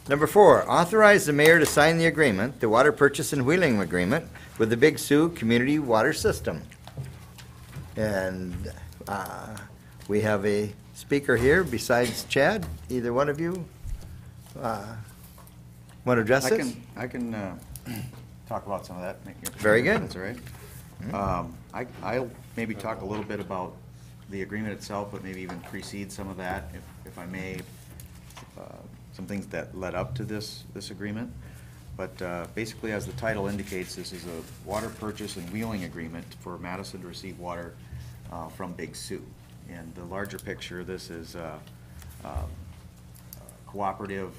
Number 4, authorize the mayor to sign the agreement, the water purchase and wheeling agreement with the Big Sioux Community Water System. And we have a speaker here besides Chad. Either one of you want to address this? I can talk about some of that. Very good. That's all right. I'll maybe talk a little bit about the agreement itself, but maybe even precede some of that, if I may, some things that led up to this agreement. But basically, as the title indicates, this is a water purchase and wheeling agreement for Madison to receive water from Big Sioux. And the larger picture, this is a cooperative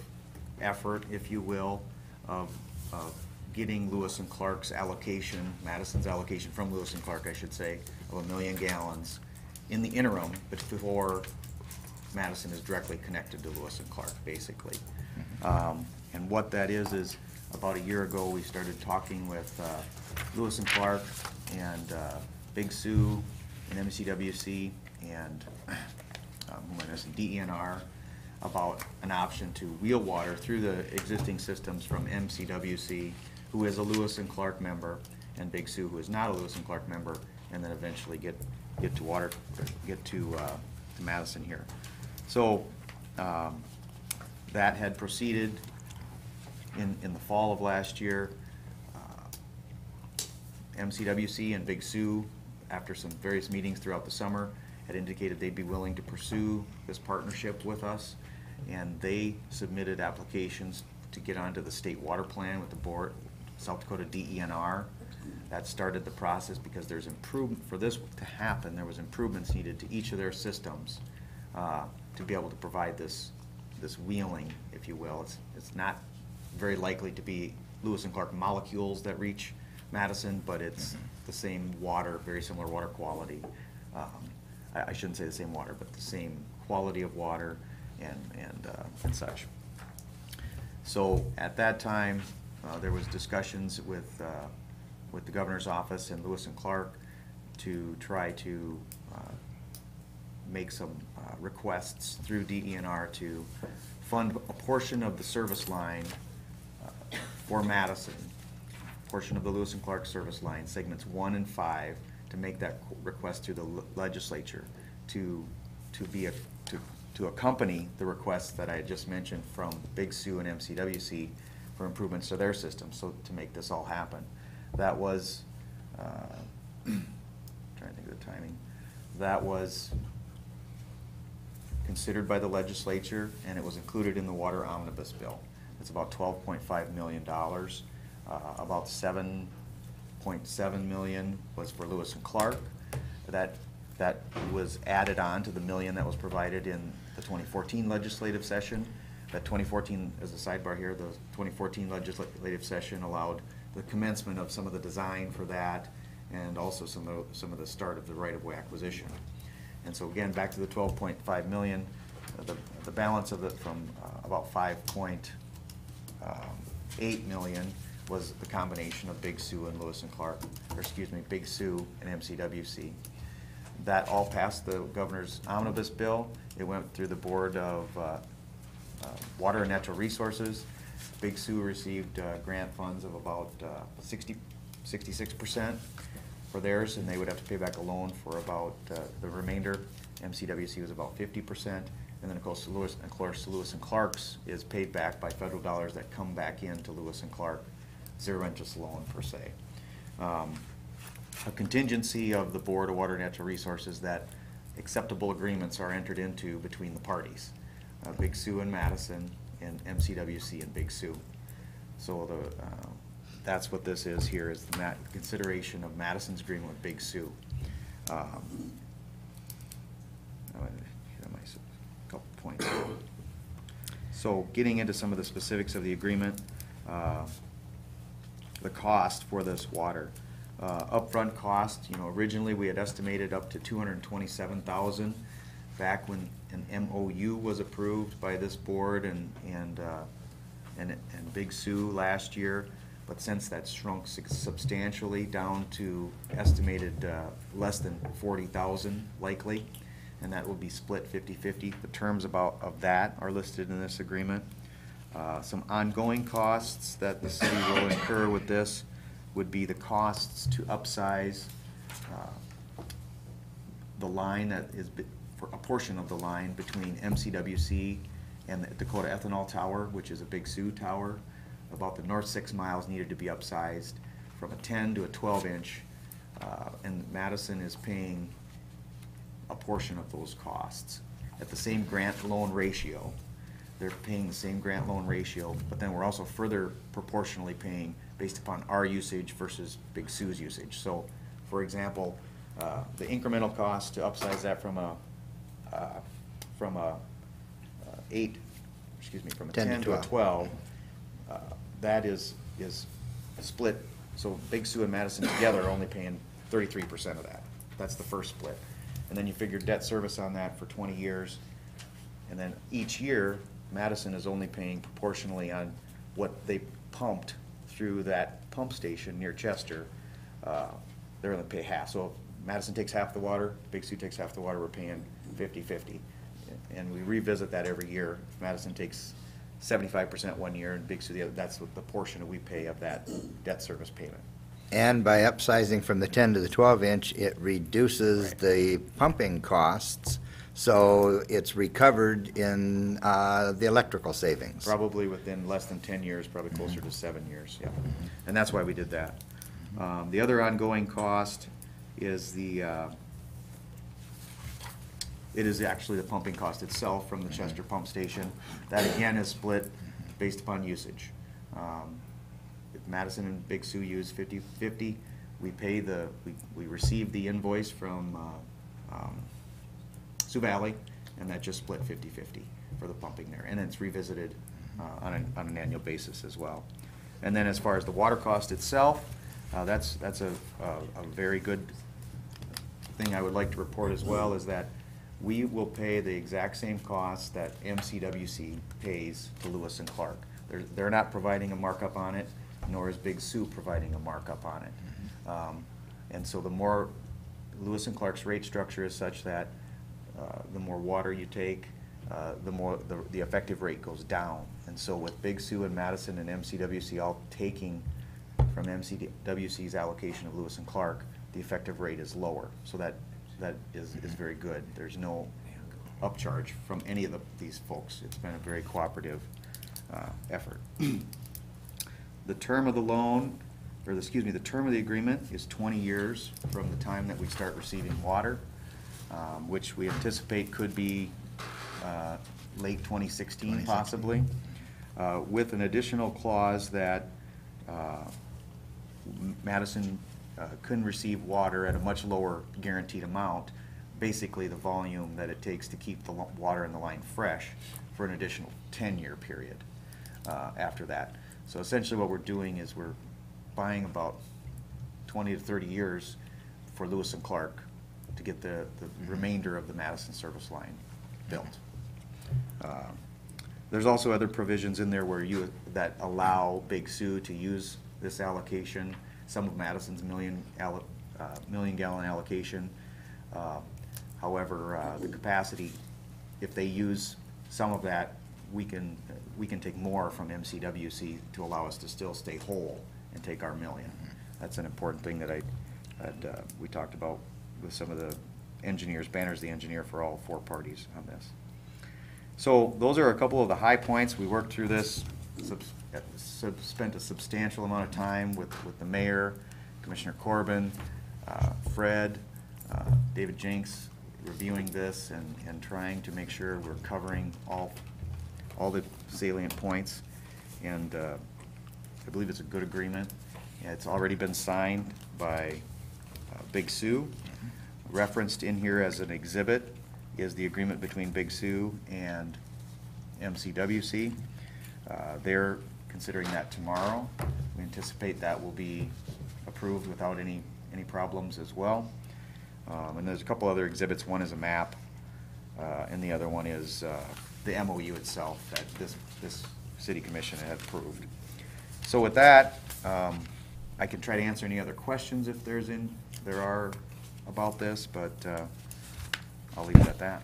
effort, if you will, of getting Lewis and Clark's allocation, Madison's allocation from Lewis and Clark, I should say, of 1 million gallons in the interim before Madison is directly connected to Lewis and Clark, basically. And what that is about a year ago, we started talking with Lewis and Clark and Big Sioux and MCWC and DENR about an option to wheel water through the existing systems from MCWC, who is a Lewis and Clark member, and Big Sioux, who is not a Lewis and Clark member, and then eventually get to Madison here. So that had proceeded in the fall of last year. MCWC and Big Sioux, after some various meetings throughout the summer, had indicated they'd be willing to pursue this partnership with us, and they submitted applications to get onto the state water plan with the board, South Dakota DENR. That started the process because there's improvement, for this to happen, there was improvements needed to each of their systems to be able to provide this wheeling, if you will. It's not very likely to be Lewis and Clark molecules that reach Madison, but it's the same water, very similar water quality. I shouldn't say the same water, but the same quality of water and such. So at that time, there was discussions with the governor's office and Lewis and Clark to try to make some requests through DENR to fund a portion of the service line for Madison, portion of the Lewis and Clark service line, segments 1 and 5, to make that request to the legislature to accompany the requests that I had just mentioned from Big Sioux and MCWC for improvements to their system, so to make this all happen. That was, trying to think of the timing, that was considered by the legislature, and it was included in the water omnibus bill. It's about $12.5 million. About $7.7 million was for Lewis and Clark. That was added on to the $1 million that was provided in the 2014 legislative session. That 2014, as a sidebar here, the 2014 legislative session allowed the commencement of some of the design for that, and also some of the start of the right-of-way acquisition. And so again, back to the $12.5 million, the balance of it from about $5.8 million was the combination of Big Sioux and Lewis and Clark, or excuse me, Big Sioux and MCWC. That all passed the governor's omnibus bill. It went through the Board of Water and Natural Resources. Big Sioux received grant funds of about 66% for theirs, and they would have to pay back a loan for about the remainder. MCWC was about 50%, and then of course Lewis and Clark's is paid back by federal dollars that come back into Lewis and Clark, zero interest loan per se. A contingency of the Board of Water and Natural Resources that acceptable agreements are entered into between the parties, Big Sioux and Madison, and MCWC and Big Sioux. So that's what this is here, is the consideration of Madison's agreement with Big Sioux. A couple points here. So getting into some of the specifics of the agreement, the cost for this water. Upfront cost, originally we had estimated up to $227,000. back when an MOU was approved by this board and Big Sioux last year, but since that's shrunk substantially down to estimated less than 40,000 likely, and that will be split 50-50. The terms of that are listed in this agreement. Some ongoing costs that the city will incur with this would be the costs to upsize the line that is for a portion of the line between MCWC and the Dakota Ethanol Tower, which is a Big Sioux tower. About the north 6 miles needed to be upsized from a 10 to a 12-inch, and Madison is paying a portion of those costs at the same grant loan ratio. They're paying the same grant loan ratio, but then we're also further proportionally paying based upon our usage versus Big Sioux's usage. So, for example, the incremental cost to upsize that from a 10 to a 12, that is split. So Big Sioux and Madison together are only paying 33% of that. That's the first split. And then you figure debt service on that for 20 years. And then each year, Madison is only paying proportionally on what they pumped through that pump station near Chester. They're going to pay half. So if Madison takes half the water, Big Sioux takes half the water, we're paying 50-50. And we revisit that every year. If Madison takes 75% one year and Big Sioux the other, that's what the portion that we pay of that debt service payment. And by upsizing from the 10 to the 12-inch, it reduces the pumping costs, so it's recovered in the electrical savings. Probably within less than 10 years, probably closer to 7 years, yeah. And that's why we did that. The other ongoing cost is it is actually the pumping cost itself from the Chester pump station. That again is split based upon usage. If Madison and Big Sioux use 50-50, we receive the invoice from Sioux Valley, and that just split 50-50 for the pumping there. And then it's revisited on an annual basis as well. And then as far as the water cost itself, that's a very good thing I would like to report as well, is that we will pay the exact same costs that MCWC pays to Lewis and Clark. They're not providing a markup on it, nor is Big Sioux providing a markup on it. And so the more Lewis and Clark's rate structure is such that the more water you take, the more the effective rate goes down. And so with Big Sioux and Madison and MCWC all taking from MCWC's allocation of Lewis and Clark, the effective rate is lower. So that is very good. There's no upcharge from any of these folks. It's been a very cooperative effort. The term of the loan, or the term of the agreement is 20 years from the time that we start receiving water, which we anticipate could be late 2016 possibly, with an additional clause that Madison couldn't receive water at a much lower guaranteed amount, basically the volume that it takes to keep the water in the line fresh for an additional 10-year period after that. So essentially what we're doing is we're buying about 20 to 30 years for Lewis and Clark to get the remainder of the Madison service line built. There's also other provisions in there that allow Big Sioux to use this allocation, some of Madison's million gallon allocation. However, the capacity, if they use some of that, we can take more from MCWC to allow us to still stay whole and take our million. That's an important thing that we talked about with some of the engineers. Banner's the engineer for all 4 parties on this. So those are a couple of the high points. We worked through this, spent a substantial amount of time with the mayor, Commissioner Corbin, Fred, David Jenks, reviewing this and trying to make sure we're covering all the salient points. And I believe it's a good agreement. It's already been signed by Big Sioux. Referenced in here as an exhibit is the agreement between Big Sioux and MCWC. They're considering that tomorrow. We anticipate that will be approved without any problems as well. And there's a couple other exhibits. One is a map and the other one is the MOU itself that this city commission had approved. So with that, I can try to answer any other questions if there are about this, but I'll leave it at that.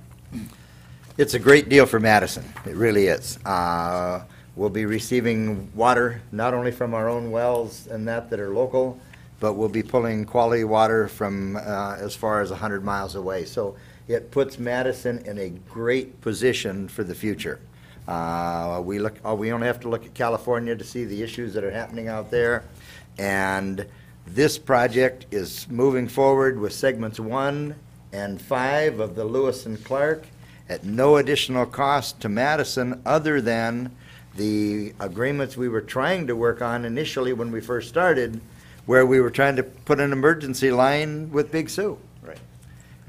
It's a great deal for Madison. It really is. We'll be receiving water not only from our own wells and that are local, but we'll be pulling quality water from as far as 100 miles away. So it puts Madison in a great position for the future. We only have to look at California to see the issues that are happening out there. And this project is moving forward with segments 1 and 5 of the Lewis and Clark at no additional cost to Madison other than the agreements we were trying to work on initially when we first started, where we were trying to put an emergency line with Big Sioux. Right.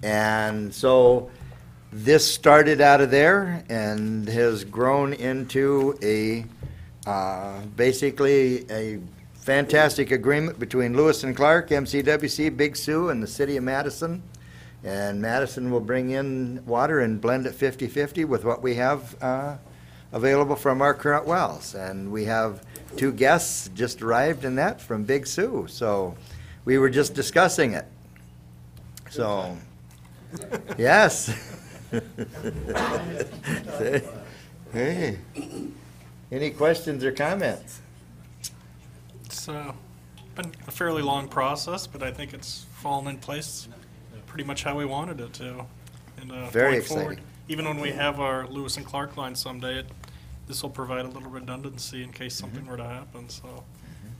And so this started out of there and has grown into basically a fantastic agreement between Lewis and Clark, MCWC, Big Sioux, and the city of Madison. And Madison will bring in water and blend it 50-50 with what we have available from our current wells. And we have 2 guests just arrived in that from Big Sioux. So we were just discussing it. So, yes. Hey. Any questions or comments? It's been a fairly long process, but I think it's fallen in place pretty much how we wanted it to. And Very going exciting. forward, even when we have our Lewis and Clark line someday, this will provide a little redundancy in case something were to happen. So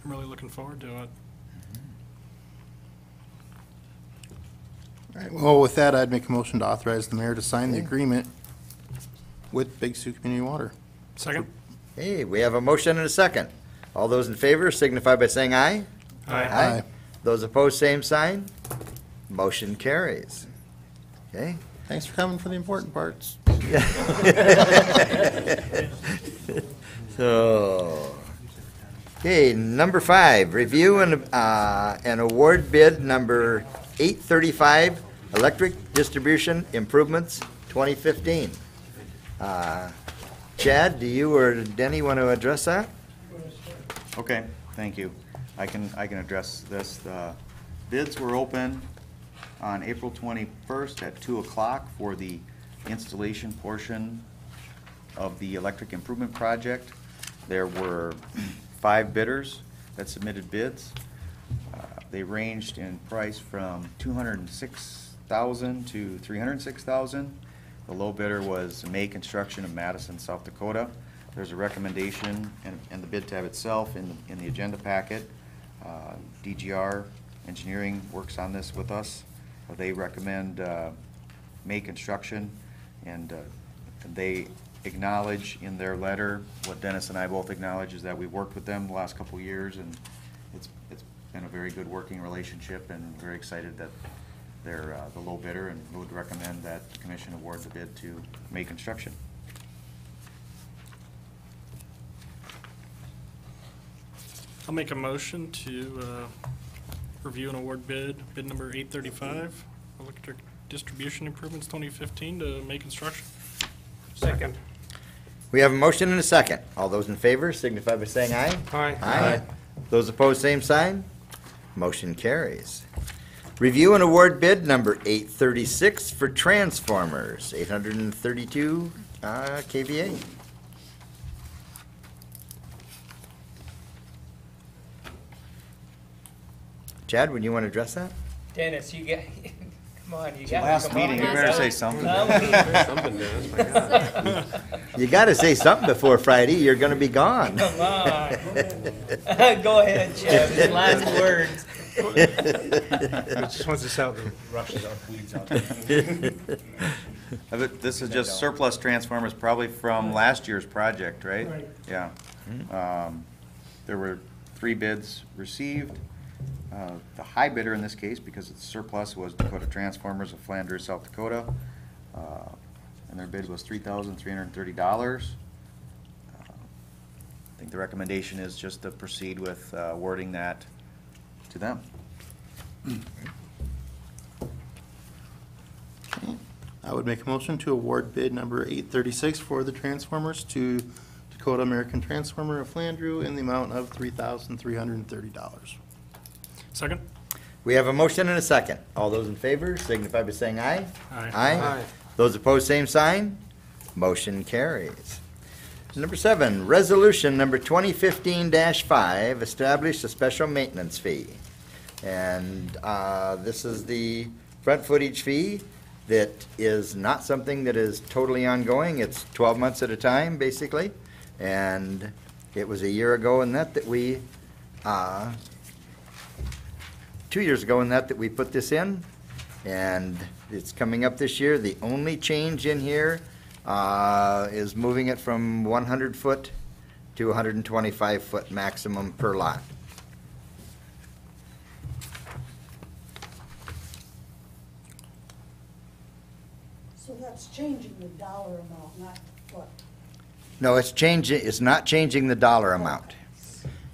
I'm really looking forward to it. All right, well, with that, I'd make a motion to authorize the mayor to sign the agreement with Big Sioux Community Water. Second? Hey, we have a motion and a second. All those in favor signify by saying aye. Aye. Those opposed, same sign. Motion carries. Okay. Thanks for coming for the important parts. So, okay, number 5, review and award bid number 835, electric distribution improvements 2015. Chad, do you or Denny want to address that? Okay, thank you. I can address this. The bids were open on April 21st at 2 o'clock for the installation portion of the electric improvement project. There were 5 bidders that submitted bids. They ranged in price from $206,000 to $306,000. The low bidder was May Construction of Madison, South Dakota. There's a recommendation in the bid tab itself in the agenda packet. DGR Engineering works on this with us. They recommend May Construction, and they acknowledge in their letter what Dennis and I both acknowledge is that we've worked with them the last couple of years, and it's been a very good working relationship, and very excited that they're the low bidder, and would recommend that the commission award the bid to May Construction. I'll make a motion to review and award bid number 835, electric distribution improvements 2015 to May Construction. Second. We have a motion and a second. All those in favor signify by saying aye. Aye. Those opposed, same sign. Motion carries. Review and award bid number 836 for transformers, 832 kVA. Chad, would you want to address that? Dennis, you got, come on, you got. Last meeting, you better say something. Something, Dennis, my God. You got to say something before Friday. You're going to be gone. Come on. Go ahead, Chad, last words. He just wants us out and rushes out, weeds out. This is just surplus transformers, probably from last year's project, right? Right. Yeah. There were 3 bids received. The high bidder in this case, because it's surplus, was Dakota Transformers of Flanders, South Dakota. And their bid was $3,330. I think the recommendation is just to proceed with awarding that to them. I would make a motion to award bid number 836 for the transformers to Dakota American Transformer of Flandreau in the amount of $3,330. Second? We have a motion and a second. All those in favor signify by saying aye. Aye. Aye. Those opposed, same sign. Motion carries. Number 7, resolution number 2015-5, establish a special maintenance fee. And this is the front footage fee that is not something that is totally ongoing. It's 12 months at a time, basically. And it was a year ago in that we 2 years ago in that we put this in, and it's coming up this year. The only change in here is moving it from 100 foot to 125 foot maximum per lot. So that's changing the dollar amount, not what? No, it's not changing the dollar amount.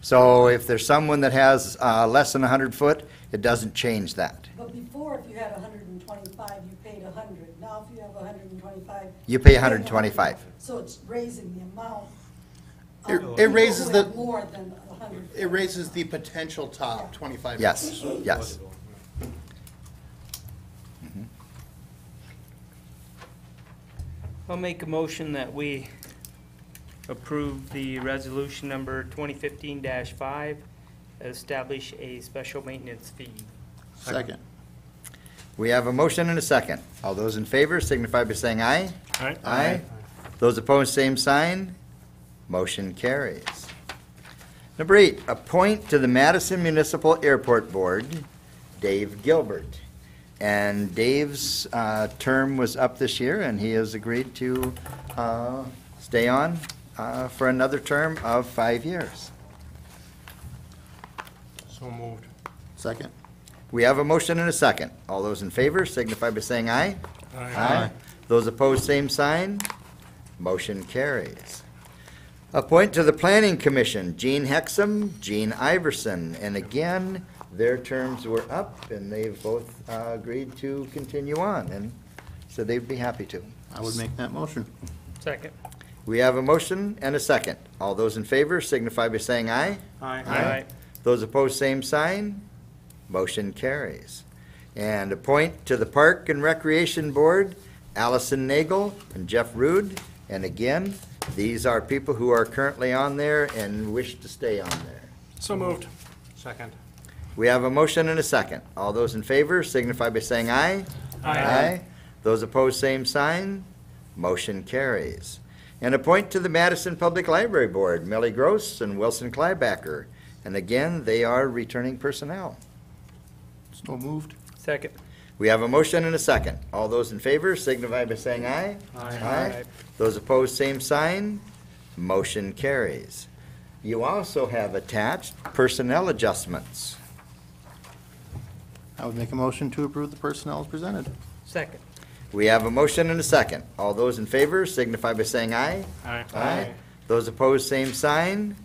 So if there's someone that has less than 100 foot, it doesn't change that. But before, if you had 125, you paid 100. Now, if you have 125. You pay pay 125. So it's raising the amount. It raises people who the- have more than 100. It raises the potential top 25. Yes, yes. I'll make a motion that we approve the resolution number 2015-5, establish a special maintenance fee. Second. We have a motion and a second. All those in favor signify by saying aye. Aye. Aye. Those opposed, same sign. Motion carries. Number 8, appoint to the Madison Municipal Airport Board, Dave Gilbert. And Dave's term was up this year, and he has agreed to stay on for another term of 5 years. So moved. Second. We have a motion and a second. All those in favor signify by saying aye. Aye. Those opposed, same sign. Motion carries. Appoint to the Planning Commission, Gene Hexam, Gene Iverson. And again, their terms were up, and they've both agreed to continue on, and so they'd be happy to. I would make that motion. Second. We have a motion and a second. All those in favor signify by saying aye. Aye. Those opposed, same sign. Motion carries. And appoint to the Park and Recreation Board, Allison Nagel and Jeff Rude. And again, these are people who are currently on there and wish to stay on there. So moved. Second. We have a motion and a second. All those in favor signify by saying aye. Aye. Those opposed, same sign. Motion carries. And appoint to the Madison Public Library Board, Millie Gross and Wilson Clybacker. And again, they are returning personnel. So moved. Second. We have a motion and a second. All those in favor signify by saying aye. Aye. Those opposed, same sign. Motion carries. You also have attached personnel adjustments. I would make a motion to approve the personnel as presented. Second. We have a motion and a second. All those in favor signify by saying aye. Aye. Those opposed, same sign.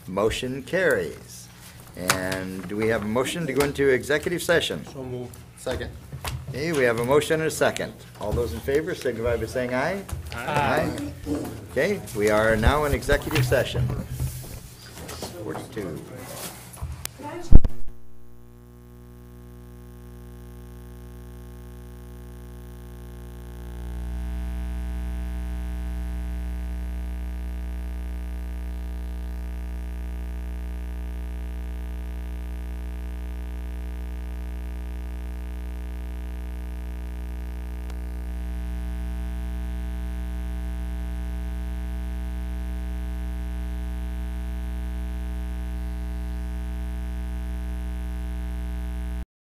Motion carries. And do we have a motion to go into executive session? So moved. Second. Okay, we have a motion and a second. All those in favor signify by saying aye. Aye. Okay, we are now in executive session. 42.